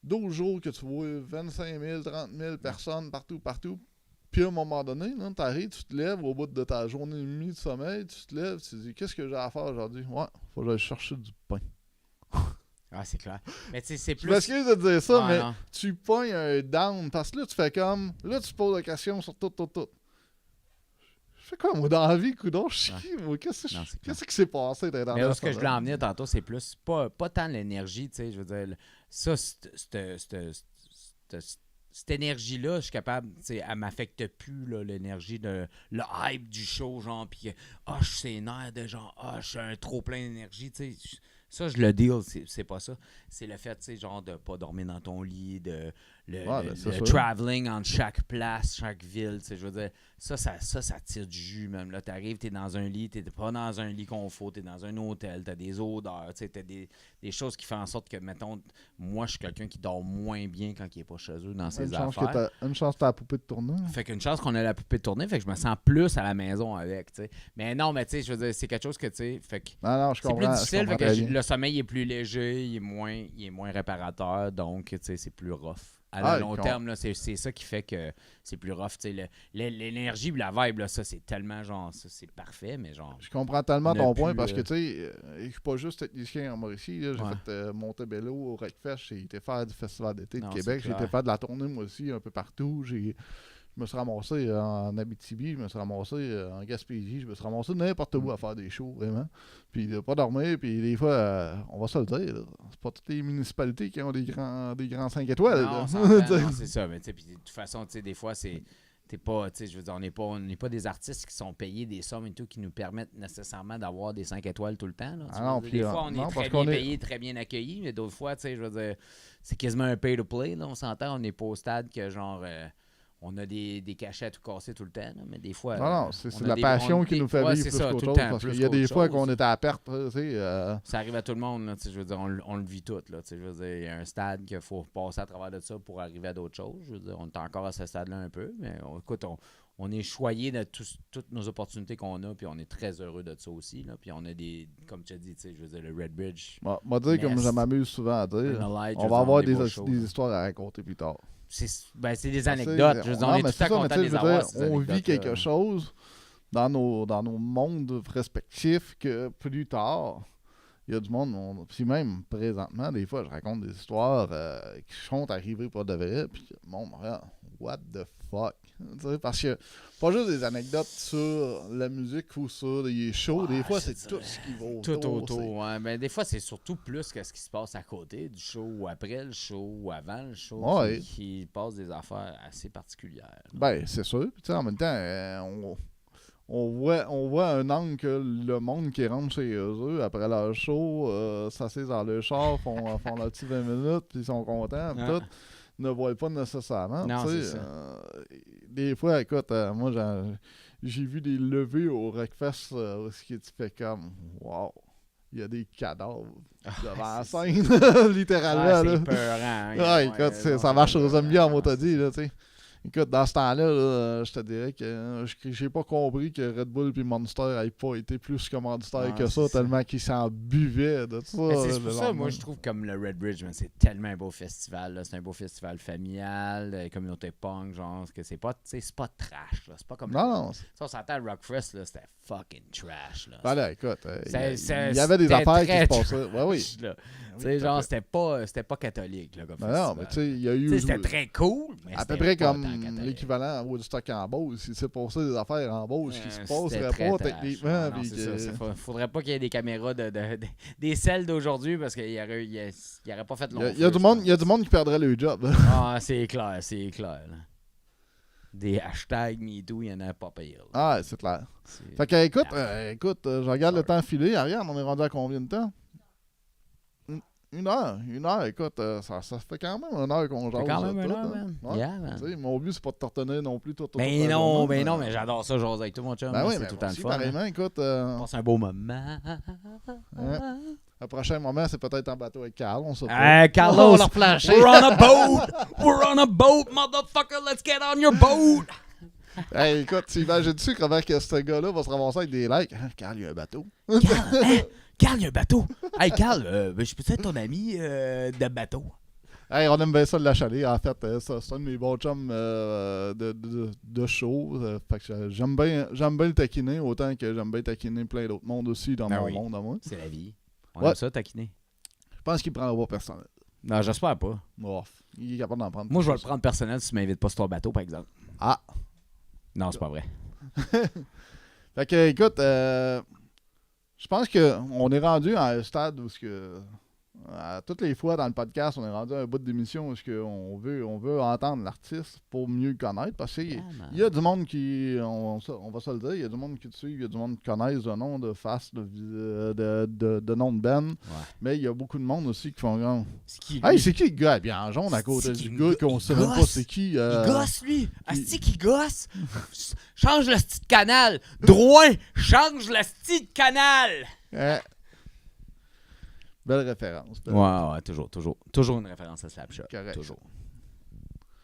12 jours que tu vois 25 000, 30 000 personnes partout. Puis à un moment donné, tu arrives, tu te lèves au bout de ta journée et demie de sommeil, tu te lèves, tu te dis, qu'est-ce que j'ai à faire aujourd'hui? Ouais, faut que j'aille chercher du pain. Ah, c'est clair. Mais tu sais, c'est Je plus. m'excuse de dire ça, Ah, mais non. tu pognes un down. Parce que là, tu fais comme. Là, tu te poses la question sur tout. Je fais quoi, moi, dans la vie, coudonc? Je suis qui, moi? Qu'est-ce Non, c'est clair. qui s'est passé dans Mais la là, ce que je voulais en venir tantôt, c'est plus pas tant l'énergie, tu sais, je veux dire, ça, cette énergie-là, je suis capable, tu sais, elle m'affecte plus, là, l'énergie, le hype du show, genre, puis je suis sénère de genre, je suis un trop plein d'énergie, tu sais, ça, je le deal, c'est pas ça. C'est le fait, tu sais, genre, de pas dormir dans ton lit, de c'est sûr. traveling entre chaque place, chaque ville. Je veux dire, ça tire du jus même. Là, t'arrives, t'es dans un lit, t'es pas dans un lit confort, t'es dans un hôtel, t'as des odeurs, t'as des choses qui font en sorte que, mettons, moi, je suis quelqu'un qui dort moins bien quand il est pas chez eux dans ses affaires. Une chance que t'as la poupée de tournée. Fait qu'une chance qu'on a la poupée de tournée, fait que je me sens plus à la maison avec, tu sais. Mais non, mais tu sais, je veux dire, c'est quelque chose que, tu sais, fait que Non, je c'est comprends. plus difficile, fait que très bien. le sommeil est plus léger, il est moins réparateur, donc, tu sais, c'est plus rough. À long terme, là, c'est ça qui fait que c'est plus rough. L'énergie et la vibe, là, ça, c'est tellement genre, ça, c'est parfait, mais genre. Je comprends tellement ton point parce que, plus, tu sais, je suis pas juste technicien en Mauricie. J'ai fait Montebello au Wreckfest. J'ai été faire du Festival d'été de Québec. J'ai été faire de la tournée, moi aussi, un peu partout. Je me suis ramassé en Abitibi, je me suis ramassé en Gaspésie, je me suis ramassé n'importe où à faire des shows, vraiment. Puis de pas dormir, puis des fois, on va se le dire, là, c'est pas toutes les municipalités qui ont des grands 5 étoiles. Non, là. non, c'est ça. Mais tu sais, puis de toute façon, tu sais, des fois, t'es pas, tu sais, je veux dire, on n'est pas des artistes qui sont payés des sommes et tout qui nous permettent nécessairement d'avoir des 5 étoiles tout le temps. Là, non, des fois, on est très bien payé, très bien accueilli, mais d'autres fois, tu sais, je veux dire, c'est quasiment un pay-to-play, là, on s'entend, on n'est pas au stade que genre... on a des cachets à tout casser tout le temps, là, mais des fois... Non, c'est la passion qui nous fait vivre plus qu'autre chose. Parce qu'il y a des fois qu'on était à perte, tu sais... Ça arrive à tout le monde, là, je veux dire, on le vit tout, là, je veux dire, il y a un stade qu'il faut passer à travers de ça pour arriver à d'autres choses. Je veux dire, on est encore à ce stade-là un peu, mais écoute, on est choyé de toutes nos opportunités qu'on a, puis on est très heureux de ça aussi, là, puis on a des, comme tu as dit, je veux dire, le Red Bridge... Moi, dire comme je m'amuse souvent à dire, Light, on va avoir des histoires à raconter plus tard. C'est des anecdotes. Je veux dire, on est tout à content de les avoir. On vit quelque chose dans nos mondes respectifs que plus tard, il y a du monde. Puis même présentement, des fois, je raconte des histoires qui sont arrivées pour de vrai. Puis bon, regarde, what the fuck? Parce que pas juste des anecdotes sur la musique ou sur les shows, des fois, c'est tout ce qui va autour. Tout autour, ouais. Mais des fois, c'est surtout plus que ce qui se passe à côté du show ou après le show ou avant le show qui passe des affaires assez particulières. Ben, c'est sûr. Puis en même temps, on voit un angle que le monde qui rentre chez eux après leur show, s'assise dans le char, font leur petit 20 minutes, puis ils sont contents, tout. Ne voient pas nécessairement. Non, c'est ça. Des fois, écoute, moi, j'ai vu des levées au Wreckfest ce qui tu fais comme, wow, il y a des cadavres devant la scène, littéralement. C'est peurant. Écoute, ça marche aux zombies en motodie, là, tu sais. Écoute, dans ce temps-là, je te dirais que j'ai pas compris que Red Bull et Monster n'avaient pas été plus commanditaires que ça, tellement qu'ils s'en buvaient de ça. C'est pour ça, moi, je trouve comme le Red Bridge, c'est tellement un beau festival. Là. C'est un beau festival familial, communauté punk, genre, que c'est pas trash. Là. C'est pas comme... Non. Ça, on s'entend à Rockfest, là, c'était fucking trash. Là. Ben là, écoute, il y avait des affaires qui se passaient. Ouais, oui. Tu sais, genre, c'était pas catholique, là, comme festival. Non, mais tu sais, il y a eu... C'était très cool, mais à peu près comme l'équivalent à Woodstock en Beauce. Il s'est passé des affaires en Beauce qui se passeraient pas techniquement. Faudrait pas qu'il y ait des caméras des selles d'aujourd'hui parce qu'il y aurait pas fait long. Il y a du monde qui perdrait le job. C'est clair. Là. Des hashtags MeToo, il y en a pas pire. Ah, c'est clair. Fait que, écoute, je regarde le temps filer. Regarde, on est rendu à combien de temps? Une heure, écoute, ça fait quand même une heure qu'on jase. C'est quand même une heure, man. Ouais. Yeah, man. Mon but, c'est pas de te retenir non plus tout non, mais j'adore ça, jaser avec toi, mon chum. C'est tout le temps le fun. Pareillement, écoute. C'est un beau moment. Le prochain moment, c'est peut-être en bateau avec Carl. On sait pas. Carlos, We're on a boat, motherfucker. Let's get on your boat. Hey, écoute, t'imagines-tu comment que ce gars-là va se ramasser avec des likes? Carl, il y a un bateau. Carl, il y a un bateau. Hey, Carl, je peux être ton ami de bateau. Hey, on aime bien ça de l'achaler. En fait, c'est un de mes bons chums de show. Fait que j'aime bien le taquiner, autant que j'aime bien taquiner plein d'autres mondes aussi dans mon monde à moi. C'est la vie. On aime ça, taquiner. Je pense qu'il prendra pas personnel. Non, j'espère pas. Il est capable d'en prendre. Moi, je vais le prendre personnel si tu m'invites pas sur ton bateau, par exemple. Ah! Non, c'est pas vrai. Fait que, écoute, je pense qu'on est rendu à un stade où toutes les fois dans le podcast, on est rendu à un bout d'émission où on veut entendre l'artiste pour mieux le connaître. Parce qu'il y a du monde qui, on va se le dire, il y a du monde qui te suit, il y a du monde qui connaissent le nom de face, de nom de Ben. Ouais. Mais il y a beaucoup de monde aussi qui font comme. C'est qui, lui? Hey, c'est qui le gars bien en jaune à côté C'est du qui, gars il qu'on sait même pas gosse. c'est qui? Il gosse, lui. Asti qui gosse. Change le style de canal. Drouin, change le style de canal. Belle référence. Ouais, toujours une référence à Slapshot. Correct. Toujours.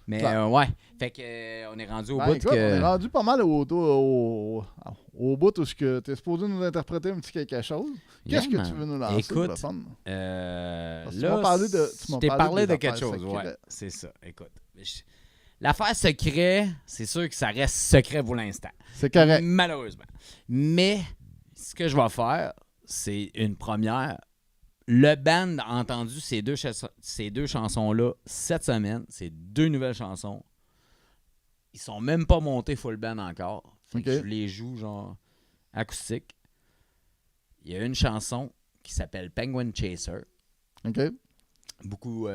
Mais Claire. ouais, fait que on est rendu au Ben, bout écoute, que... on est rendu pas mal au bout où tu es supposé nous interpréter un petit quelque chose. Qu'est-ce Yeah, que tu man. veux nous lancer pour le Écoute, fun? Parce que tu là, m'as parlé de- tu je m'as t'ai parlé parlé des de quelque affaires chose, ouais. secrètes. C'est ça, écoute. L'affaire secret, c'est sûr que ça reste secret pour l'instant. C'est correct. Malheureusement. Mais ce que je vais faire, c'est une première. Le band a entendu ces deux chansons-là cette semaine. C'est 2 nouvelles chansons. Ils sont même pas montés full band encore. Fait que Ok. je les joue genre acoustique. Il y a une chanson qui s'appelle Penguin Chaser. OK? Beaucoup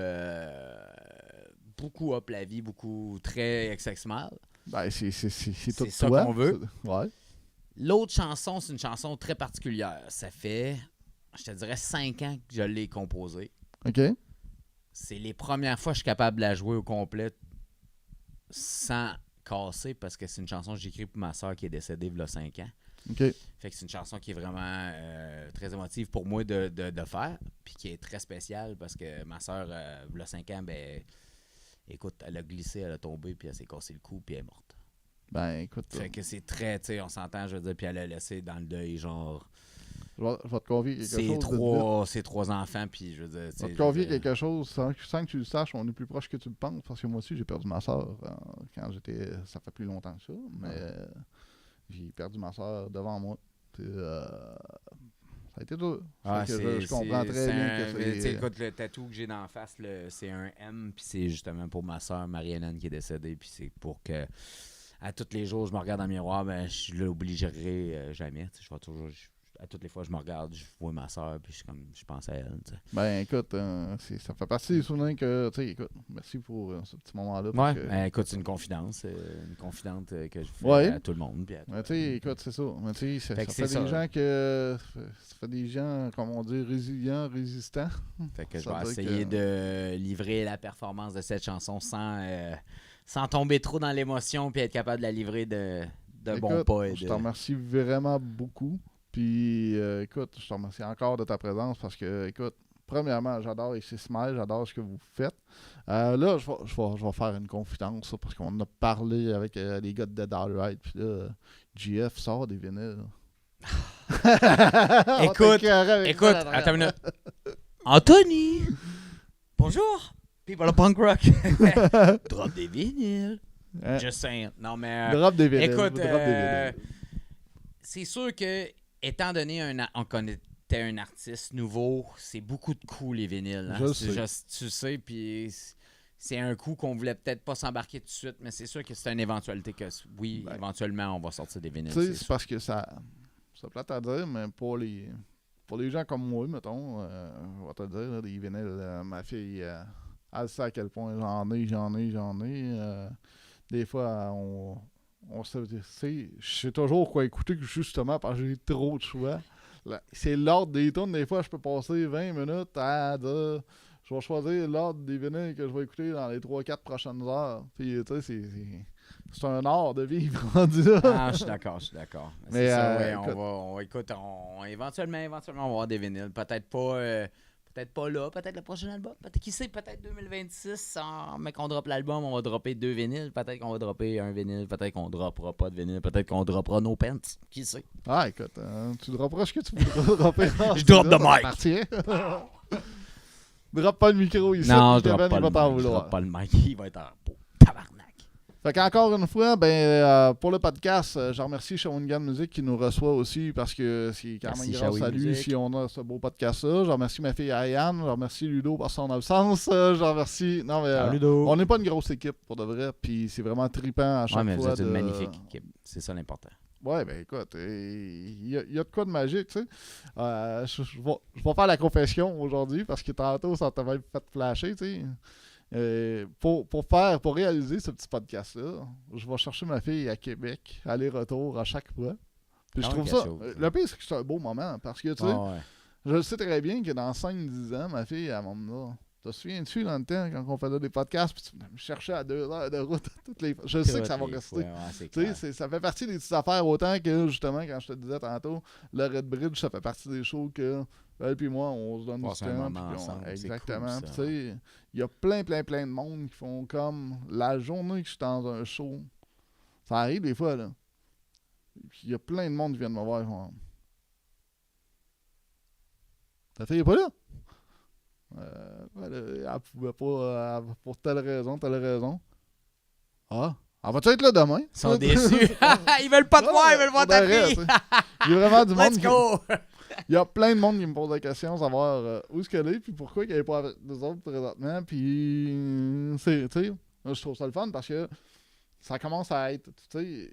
up la vie, beaucoup très XXmal. Ben, c'est tout C'est ça toi. qu'on veut. Ouais. L'autre chanson, c'est une chanson très particulière. Ça fait, je te dirais, 5 ans que je l'ai composée. OK? C'est les premières fois que je suis capable de la jouer au complet sans casser parce que c'est une chanson que j'ai écrite pour ma soeur qui est décédée il y a 5 ans. OK. Fait que c'est une chanson qui est vraiment très émotive pour moi de faire, puis qui est très spéciale parce que ma soeur, il y a 5 ans, ben, écoute, elle a glissé, elle a tombé, puis elle s'est cassé le cou, puis elle est morte. Ben, écoute, Fait que c'est très, tu sais, on s'entend, je veux dire, puis elle a laissé dans le deuil, genre, je vais te convier quelque chose. ses 3 enfants, puis je veux dire, tu Je vais sais, te convier quelque chose sans que tu le saches. On est plus proche que tu le penses. Parce que moi aussi, j'ai perdu ma soeur quand j'étais. Ça fait plus longtemps que ça. Mais j'ai perdu ma soeur devant moi. Puis, ça a été dur. Ah, Fait que je comprends très bien que tu sais, c'est. écoute, le tatou que j'ai d'en face, c'est un M, puis c'est justement pour ma soeur Marie-Hélène qui est décédée, puis c'est pour que à tous les jours, je me regarde dans le miroir, ben je l'obligerai jamais. Tu sais, je vais toujours, à toutes les fois, je me regarde, je vois ma soeur, puis je pense à elle. Tu sais. Ben écoute, ça fait partie des souvenirs que. Tu sais, écoute, merci pour ce petit moment-là. Ouais, parce que- ben, écoute, c'est une confidence que je fais Ouais. à tout le monde. Puis à Mais tu sais, écoute, c'est ça. Mais tu sais, Fait ça que fait c'est des ça. gens que. Ça fait des gens, comme on dit, résilients, résistants. Fait que je Ça vais veut essayer dire de livrer la performance de cette chanson sans tomber trop dans l'émotion puis être capable de la livrer de bon Écoute, pas. je te remercie vraiment beaucoup. Puis, écoute, je te remercie encore de ta présence parce que, écoute, premièrement, j'adore ici Smile, j'adore ce que vous faites. Là, je vais faire une confidence là, parce qu'on en a parlé avec les gars de Dead Alright. Puis là, GF sort des vinyles. Écoute, attends une minute. Anthony! Bonjour! People of punk rock! Drop des vinyles! Hein? Just saying. Non, mais... Drop des vinyles. écoute, drop des vinyles. c'est sûr que, étant donné on connaissait un artiste nouveau, c'est beaucoup de coups, les vinyles. Hein? Je C'est sais. juste, tu sais, puis c'est un coup qu'on voulait peut-être pas s'embarquer tout de suite, mais c'est sûr que c'est une éventualité que, oui, Ben, éventuellement, on va sortir des vinyles. Tu sais, c'est c'est sûr. parce que ça plate à dire, mais pour les gens comme moi, mettons, je vais te dire, là, des vinyles, ma fille, elle sait à quel point j'en ai. Des fois, on se dit, je sais toujours quoi écouter, justement, parce que j'ai trop de choix. C'est l'ordre des tunes, des fois, je peux passer 20 minutes à dire, je vais choisir l'ordre des vinyles que je vais écouter dans les 3-4 prochaines heures. Puis, tu sais, c'est un art de vivre rendu là. Ah, je suis d'accord. Mais, C'est ça, ouais, écoute. éventuellement, on va avoir des vinyles. Peut-être pas là, peut-être le prochain album. Qui sait, peut-être 2026, mais qu'on droppe l'album, on va dropper 2 vinyles. Peut-être qu'on va dropper un vinyle, peut-être qu'on droppera pas de vinyle, peut-être qu'on droppera nos pants. Qui sait? Ah, écoute, tu dropperas ce que tu voudras dropper. Je drop Là, de ça mic. t'appartient. Drop pas le micro ici. Non, je puis droppe Kevin, pas il le va t'en mic. Je vouloir. droppe pas le mic, il va être en peau. Tabarnak. Fait qu'encore une fois, pour le podcast, je remercie Shawinigan Music qui nous reçoit aussi parce que c'est quand Merci, même grâce à Shawi lui Music. si on a ce beau podcast-là. Je remercie ma fille Ayane, je remercie Ludo par son absence, je remercie... Non, mais on n'est pas une grosse équipe pour de vrai, puis c'est vraiment trippant à chaque Ouais, mais vous fois êtes une magnifique équipe. C'est ça l'important. Ouais, ben écoute, il y a de quoi de magique, tu sais. Je vais faire la confession aujourd'hui parce que tantôt, ça t'a même fait flasher, tu sais. Pour réaliser ce petit podcast-là, je vais chercher ma fille à Québec, aller-retour à chaque fois. Puis je Ah ouais, trouve quelque ça. chose, hein. Le pire, c'est que c'est un beau moment parce que, tu sais, Ah ouais. je sais très bien que dans 5-10 ans, ma fille, elle va me dire. Te souviens-tu dans le temps quand on faisait des podcasts, puis tu me cherchais à 2 heures de route toutes les fois. Je sais que ça va Toutes les rester. fois, ouais, c'est Tu sais, clair. ça fait partie des petites affaires autant que, justement, quand je te disais tantôt, le Red Bridge, ça fait partie des shows que elle puis moi, on se donne du Passer un temps. moment puis ensemble, c'est exactement. cool, Puis ça. tu sais, il y a plein de monde qui font comme la journée que je suis dans un show. Ça arrive des fois, là. Puis il y a plein de monde qui viennent me voir. Ils font, ta fille est pas là? Elle pouvait pas pour telle raison. Ah, elle va-tu être là demain? Ils sont déçus. Ils veulent pas te voir, ils veulent voir ta fille. Il y a vraiment du monde. Let's go! Il y a plein de monde qui me pose la question, savoir où est-ce qu'elle est, puis pourquoi qu'elle n'est pas avec nous autres présentement. Puis, tu sais, je trouve ça le fun parce que ça commence à être, tu sais,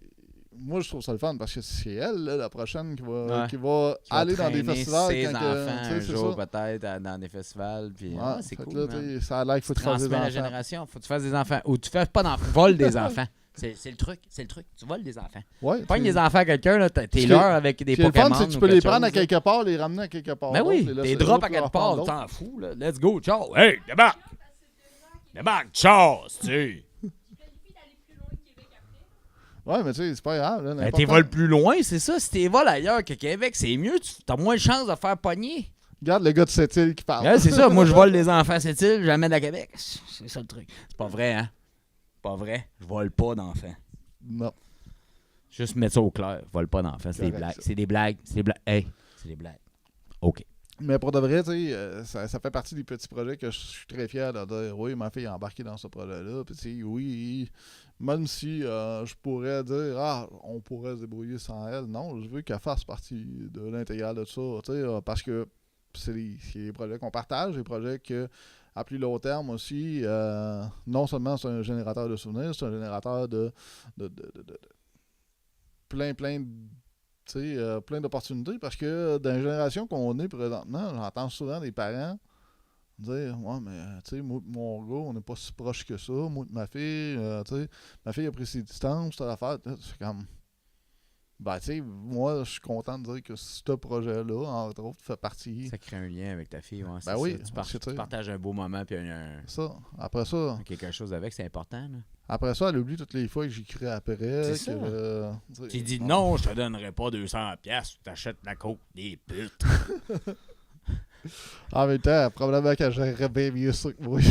moi je trouve ça le fun parce que c'est elle, là, la prochaine, qui va Qui aller va dans des traîner festivals. ses quand enfants tu sais, un c'est jour ça. peut-être dans des festivals. Puis, Ouais, c'est fait que cool, là, man. tu sais, ça a l'air qu'il faut Tu te faire des transmets la enfants. génération, faut que tu fasses des enfants. Ou tu fais pas d'enfants, vole des enfants. C'est le truc, tu voles des enfants. Ouais, Pogne puis- des enfants à quelqu'un, là, t'es Puis leur avec des puis le Pokémon. fun, c'est que tu ou peux les quelque prendre à chose, là. quelque part, les ramener à quelque part. Ben d'autre, oui, les laisser t'es là drop pour à quelque en prendre part, d'autres. t'en fous, là. Let's go, ciao. Hey, débarque! Débarque, ciao, tu sais. Je planifie d'aller plus loin que Québec après. Ouais, mais tu sais, c'est pas grave. Là, Ben, n'importe t'es quoi. voles plus loin, c'est ça. Si t'es voles ailleurs que Québec, c'est mieux. T'as moins de chances de faire pogner. Regarde le gars de Sept-Îles qui parle. Ouais, c'est ça. Moi, je vole des enfants à cette île, je l'amène à Québec. C'est ça le truc. C'est pas vrai, hein? Pas vrai. Je vole pas d'enfants. Non. Juste mettre ça au clair. Je vole pas d'enfants. C'est des Correct, blagues. ça. C'est des blagues. C'est des blagues. Hey, c'est des blagues. OK. Mais pour de vrai, tu sais, ça fait partie des petits projets que je suis très fier de dire oui, ma fille est embarquée dans ce projet-là. Puis, tu sais, oui, même si je pourrais dire on pourrait se débrouiller sans elle, non, je veux qu'elle fasse partie de l'intégrale de ça. Tu sais, parce que c'est des projets qu'on partage, des projets que, à plus long terme aussi, non seulement c'est un générateur de souvenirs, c'est un générateur de plein de tu sais, plein d'opportunités parce que dans la génération qu'on est présentement, j'entends souvent des parents dire ouais, mais tu sais, moi et mon gars, on n'est pas si proche que ça. Moi et ma fille, tu sais, ma fille a pris ses distances, t'as l'affaire. C'est comme. Ben, tu sais, moi, je suis content de dire que ce projet-là, entre autres, fait partie. Ça crée un lien avec ta fille. Ouais, c'est Ben oui, ça. parce que, tu Tu sais, partages un beau moment puis ça. Après ça, quelque chose avec, c'est important. Là. elle oublie toutes les fois que j'écris après. C'est ça. Tu dis non, je te donnerai pas 200$, tu t'achètes la coke des putes. En même temps, probablement qu'elle gérerait bien mieux ça que moi.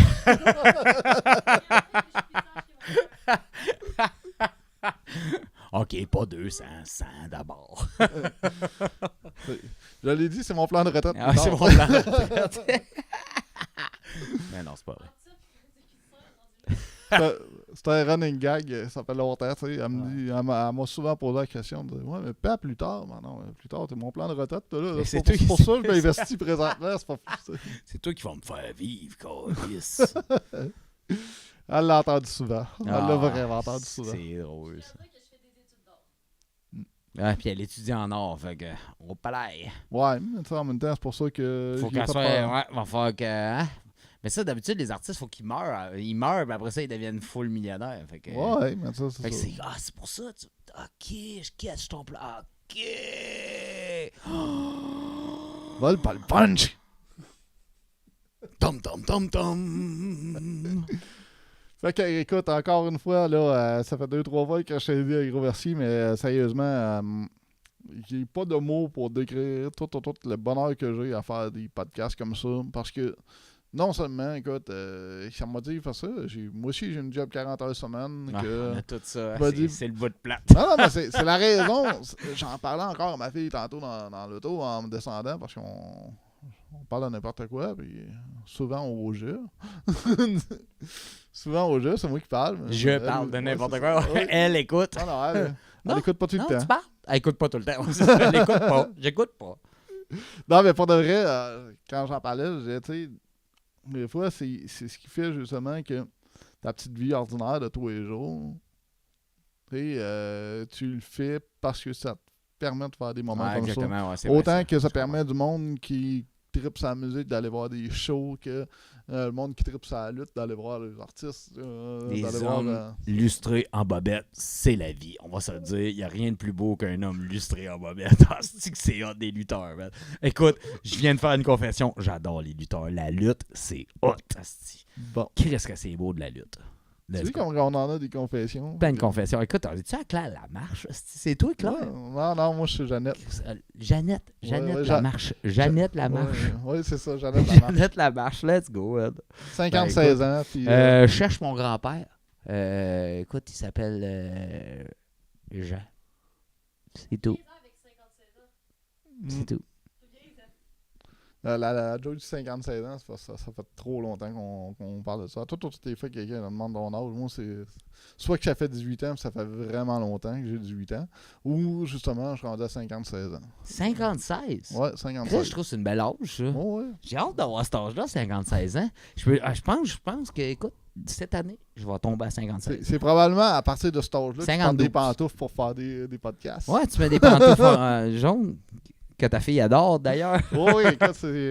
OK, pas 200, 100 d'abord. Je l'ai dit, c'est mon plan de retraite. Ah, plus c'est tard. mon plan. Mais non, c'est pas vrai. C'est un running gag, ça fait longtemps, tu sais. Elle m'a souvent posé la question de ouais, mais pas plus tard. Mais non, plus tard, c'est mon plan de retraite, là. Mais C'est c'est pour toi ça que je m'investis présentement. C'est pas plus. C'est toi qui vas me faire vivre, câlisse. Elle l'a entendu souvent. Elle l'a vraiment entendu souvent. C'est drôle, ça. que je fais des études d'art. Ouais, puis elle étudie en art, fait que, au palais. Ouais, mais tu sais, en même temps, c'est pour ça que. Faut j'y ai qu'elle pas soit. peur. Ouais, va falloir que. Hein? Mais ça, d'habitude, les artistes, faut qu'ils meurent. Ils meurent, puis après ça, ils deviennent full millionnaires. Fait que, Ouais, mais ça, fait que c'est c'est. ça. Ah, c'est pour ça. Ok, je catch ton plan. Ok. Vole pas le punch! Tom, tom, tom, tom. Fait que, écoute, encore une fois, là, ça fait 2-3 fois que je t'ai dit à Gros Merci, mais sérieusement, j'ai pas de mots pour décrire tout le bonheur que j'ai à faire des podcasts comme ça. Parce que, non seulement, écoute, ça m'a dit faire ça. Moi aussi, j'ai une job 40 heures semaine. Ah, Que... on a tout ça. vas-y. C'est le bout de plate. Non, mais c'est la raison. J'en parlais encore à ma fille tantôt dans l'auto en me descendant parce qu'on parle de n'importe quoi, puis souvent au jeu. Souvent au jeu, c'est moi qui parle. mais Je elle, parle de ouais, n'importe c'est quoi. ça. Oui. Elle écoute. Non, elle Non, écoute pas tout le Non, temps. tu parles? Elle écoute pas tout le temps. Je l'écoute pas. J'écoute pas. Non, mais pour de vrai, quand j'en parlais, je disais, tu sais, des fois, c'est ce qui fait justement que ta petite vie ordinaire de tous les jours, Tu le fais parce que ça te permet de faire des moments Ouais, comme ça. exactement. Ouais, c'est Autant vrai, que ça Je permet du monde qui tripe sa musique d'aller voir des shows, que le monde qui tripe sa lutte d'aller voir les artistes. Les d'aller hommes voir, lustrés en bobette, c'est la vie. On va se le dire. Il n'y a rien de plus beau qu'un homme lustré en bobette. C'est que c'est hot des lutteurs, man. Écoute, je viens de faire une confession. J'adore les lutteurs. La lutte, c'est hot, asti. Bon. Qu'est-ce que c'est beau de la lutte? Tu Let's sais go. qu'on en a des confessions. Plein de confessions. Écoute, es-tu à Claire Lamarche? C'est toi, Claire? Ouais, non, moi je suis Jeannette. Jeannette Ouais, Lamarche. Jeannette Lamarche. Oui, c'est ça, Jeannette Lamarche. Jeannette Lamarche, let's go. Ed. 56 ans. Puis, Je cherche mon grand-père. Écoute, il s'appelle Jean. C'est tout. 15 ans avec 57 ans. C'est tout. C'est bien, ça. la Joe du 56 ans, ça fait trop longtemps qu'on parle de ça. Toutes les fois que quelqu'un me demande mon âge, moi, c'est soit que ça fait 18 ans, puis ça fait vraiment longtemps que j'ai 18 ans, ou justement, je suis rendu à 56 ans. 56? Ouais, Chris, 56. je trouve que c'est une belle âge, ça. Ouais. J'ai hâte d'avoir cet âge-là, 56 ans. Je pense que, écoute, cette année, je vais tomber à 56. C'est probablement à partir de cet âge-là que tu portes 52. des pantoufles pour faire des podcasts. Ouais, tu mets des pantoufles jaunes, que ta fille adore, d'ailleurs. Oui, écoute, c'est...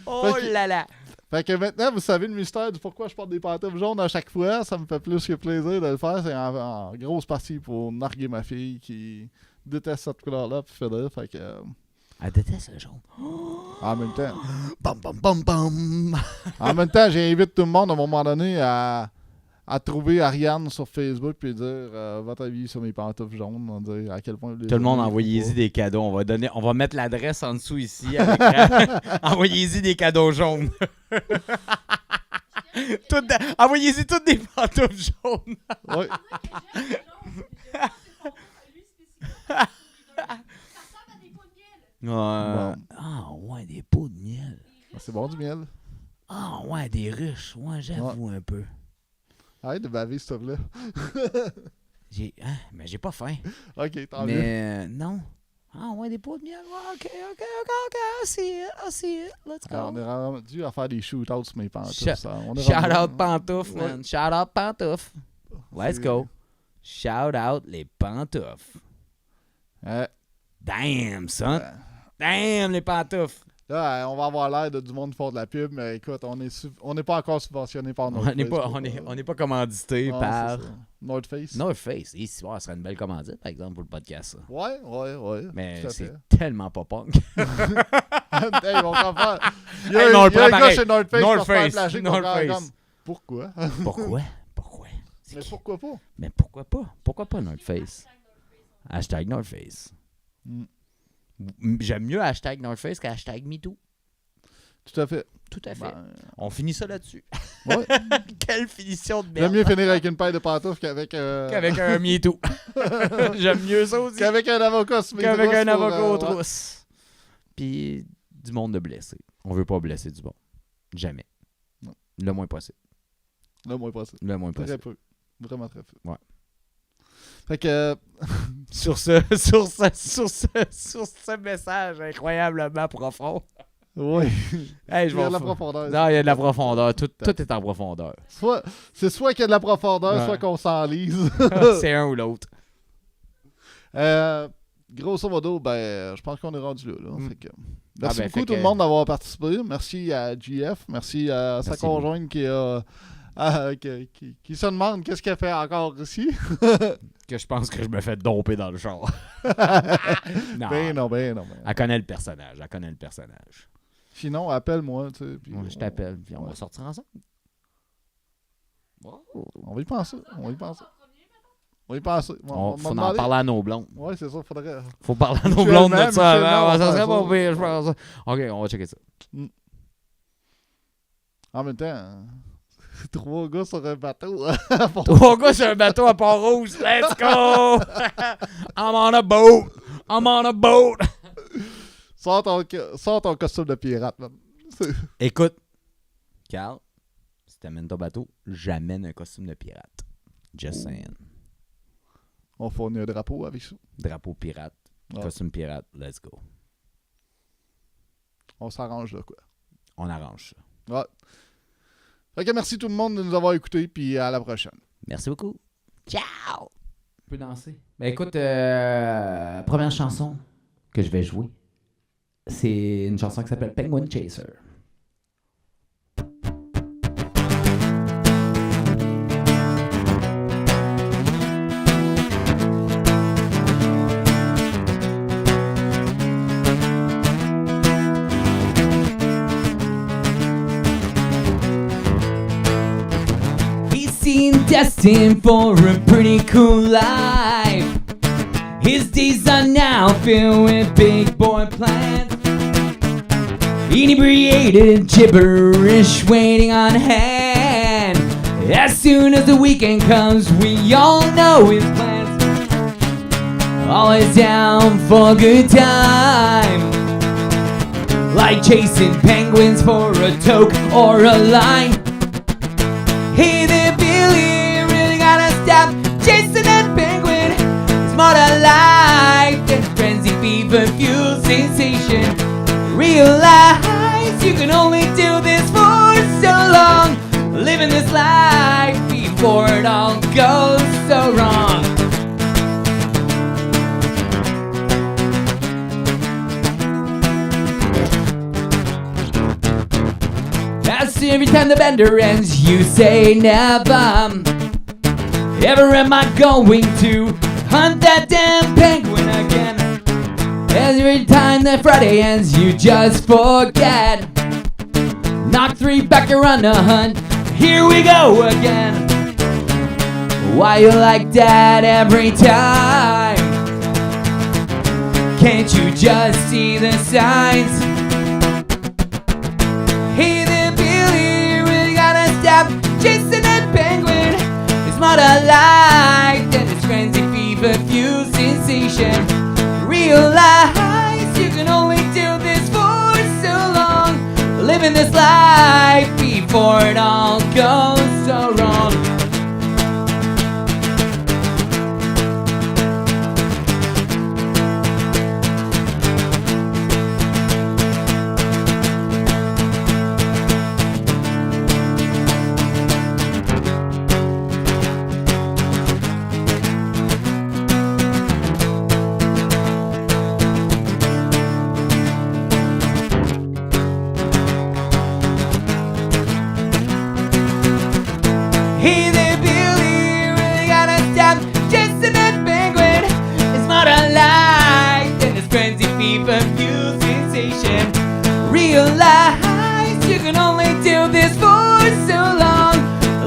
Oh Fait que- là là! Fait que maintenant, vous savez le mystère du pourquoi je porte des pantoufles jaunes à chaque fois. Ça me fait plus que plaisir de le faire. C'est en grosse partie pour narguer ma fille qui déteste cette couleur-là puis fait rire. Fait que... Elle déteste le jaune. en même temps... Bam, bam, bam, bam! En même temps, j'invite tout le monde à un moment donné à trouver Ariane sur Facebook puis dire votre avis sur mes pantoufles jaunes. On dire à quel point... Tout le monde, envoyez-y des cadeaux. On va mettre l'adresse en dessous ici. À l'écran. Envoyez-y des cadeaux jaunes. Envoyez-y toutes des pantoufles jaunes. Oui. Ouais. Bon. Ah ouais, des pots de miel. C'est bon du miel. Ah ouais, des ruches. Ouais, j'avoue un peu. Arrête de baver, s'il te plaît. Mais j'ai pas faim. Ok, tant mieux. Mais non. Ah ouais, des pots de miel. Ouais, ok. I see it. Let's go. Alors, on est rendu à faire des shootouts sur mes pantoufles. Shout- ça. On est Shout rendu- out pantoufles, Ouais. man. Shout out pantoufles. Let's C'est- go. Shout out les pantoufles. Ouais. Damn, son. Ouais. Damn, les pantoufles. Là, on va avoir l'air de du monde qui font de la pub, mais écoute, on n'est pas encore subventionné par North On n'est Face. pas, on n'est pas commandité Ouais, par c'est ça. North Face. North Face. Et si, ça serait une belle commandite, par exemple, pour le podcast. Ça. Ouais. Mais tout à c'est fait. tellement pas punk. Hey, ils vont comme faire. Il y a, Hey, mais on le il y a prend un gars pareil. chez North Face North qui va se faire Face, flasher North pour faire Face. comme, pourquoi? Pourquoi? C'est Mais qui? pourquoi pas? Mais pourquoi pas? Pourquoi pas North Face? Hashtag North Face. Mm. J'aime mieux hashtag North Face qu'hashtag MeToo. Tout à fait. Tout à fait. Ben, On finit ça là-dessus. ouais. Quelle finition de J'aime merde. mieux finir avec une paire de pantoufles qu'avec Qu'avec un MeToo. J'aime mieux ça aussi. qu'avec un avocat sur mes Qu'avec trousses un pour, avocat aux ouais. trousses. Puis du monde de blessés. On veut pas blesser du monde. Jamais. Non. Le moins possible. Là, moi, pas ça. Le moins Très possible. peu. Vraiment très peu. Ouais. Fait que... Sur ce message incroyablement profond. oui. Hey, je Il y a vais de la fa- profondeur. Non, il y a de la profondeur. Tout est en profondeur. C'est soit qu'il y a de la profondeur, Ouais. soit qu'on s'enlise. C'est un ou l'autre. Grosso modo, ben, je pense qu'on est rendu là. Mm. Fait que, merci ben, beaucoup fait tout le que- monde d'avoir participé. Merci à JF. Merci à sa Merci, conjointe qui se demande qu'est-ce qu'elle fait encore ici. Que je pense que je me fais domper dans le char. Non. Ben non. Elle connaît le personnage. Sinon, appelle-moi. Tu sais, puis Ouais, je t'appelle, puis on va sortir ensemble. Wow. On va y penser. On va y penser. On Faut en parler à nos blondes. Ouais, c'est ça. Faudrait. Faut parler à nos Mutuellement, blondes de ça avant. mutuellement, Ouais, ça on serait va pas faire pire, je pense. Ok, on va checker ça. En même temps, 3 gars sur un bateau. 3 gars sur un bateau à Port-Rouge. Let's go! I'm on a boat! Sors ton costume de pirate, man. Écoute, Carl, si t'amènes ton bateau, j'amène un costume de pirate. Just saying. On fournit un drapeau avec ça. Drapeau pirate, Ouais. costume pirate, let's go. On s'arrange là, quoi. On arrange ça. Ouais. Fait que merci tout le monde de nous avoir écoutés, puis à la prochaine. Merci beaucoup. Ciao! On peut danser. Ben écoute, première chanson que je vais jouer, c'est une chanson qui s'appelle Penguin Chaser. Destined for a pretty cool life. His days are now filled with big boy plans. Inebriated gibberish waiting on hand. As soon as the weekend comes, we all know his plans. Always down for a good time, like chasing penguins for a toke or a line. Hey there, Billy, really gotta stop chasing that penguin. It's more to life than frenzy, fever, fuel, sensation. Realize you can only do this for so long, living this life before it all goes so wrong. As every time the bender ends, you say never. Ever am I going to hunt that damn penguin again? Every time that Friday ends, you just forget. Knock 3 back, you're on the hunt. Here we go again. Why you like that every time? Can't you just see the signs? Hey there, Billy, really gotta stop chasing that penguin. It's more to life than this frenzy, fever, fuel, sensation. Realize you can only do this for so long, living this life before it all goes so wrong. Hey there, Billy, really gotta stop chasing that penguin. It's more to life than this frenzy, fever, fuel, sensation. Realize you can only do this for so long,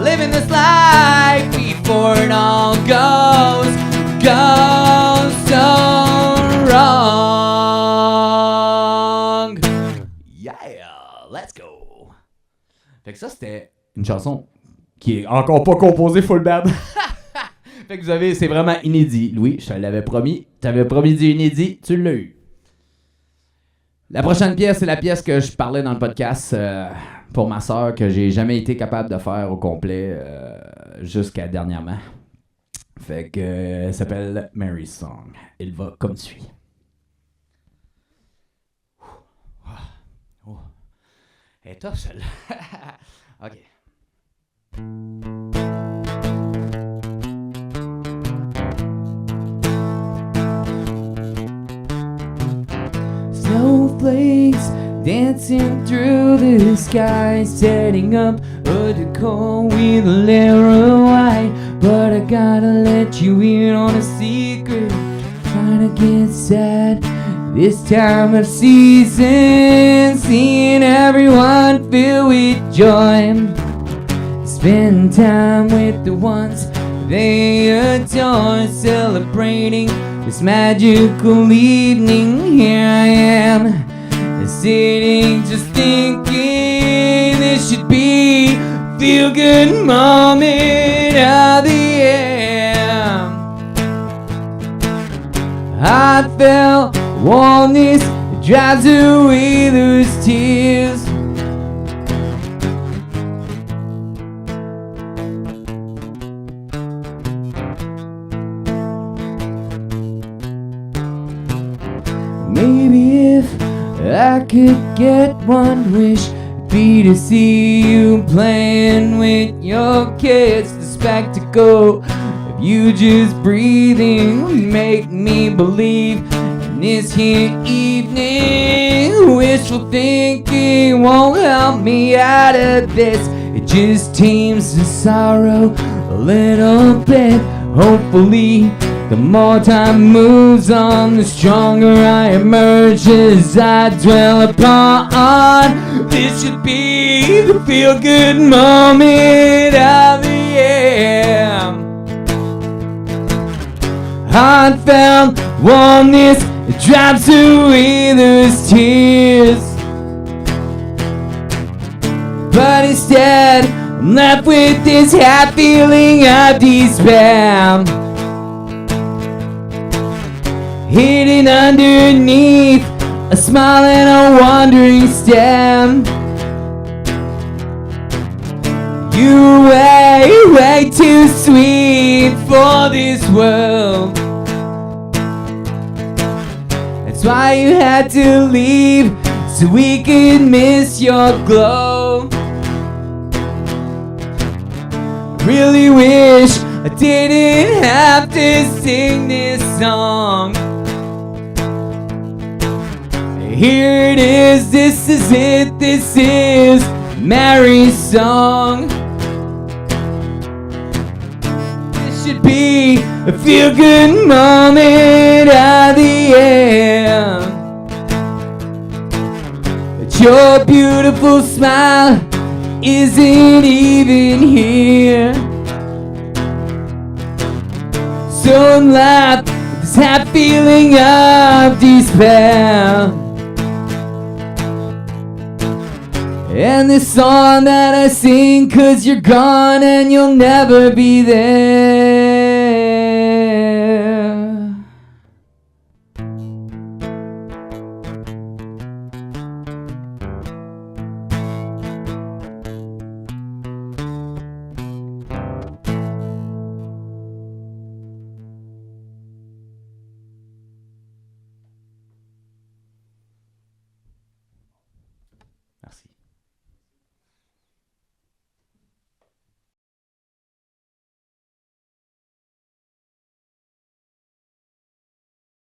living this life before it all goes so wrong. Yeah, let's go. Fait que ça, c'était une chanson qui est encore pas composé full band. Fait que vous avez, c'est vraiment inédit. Louis, je te l'avais promis. T'avais promis du inédit, tu l'as eu. La prochaine pièce, c'est la pièce que je parlais dans le podcast pour ma soeur, que j'ai jamais été capable de faire au complet jusqu'à dernièrement. Fait que elle s'appelle Mary's Song. Elle va comme suit. Oh. Elle est tough, celle-là. OK. Snowflakes dancing through the sky, setting up a decor with a layer of white. But I gotta let you in on a secret, trying to get sad this time of season, seeing everyone filled with joy. Spend time with the ones they adore, celebrating this magical evening. Here I am, sitting just thinking this should be a feel-good moment of the year. Heartfelt warmness drives away those tears. Maybe if I could get one wish, be to see you playing with your kids. The spectacle of you just breathing would make me believe in this here evening. Wishful thinking won't help me out of this. It just tames the sorrow a little bit. Hopefully, the more time moves on, the stronger I emerge as I dwell upon. This should be the feel-good moment of the year. Heartfelt warmness drops away those tears. But instead, I'm left with this half feeling of despair. Hidden underneath a smile and a wandering stare. You're way, way too sweet for this world. That's why you had to leave, so we could miss your glow. Really wish I didn't have to sing this song. Here it is, this is it, this is Mary's song. This should be a feel-good moment of the year. But your beautiful smile isn't even here. So I'm left with this half feeling of despair. And this song that I sing, 'cause you're gone and you'll never be there.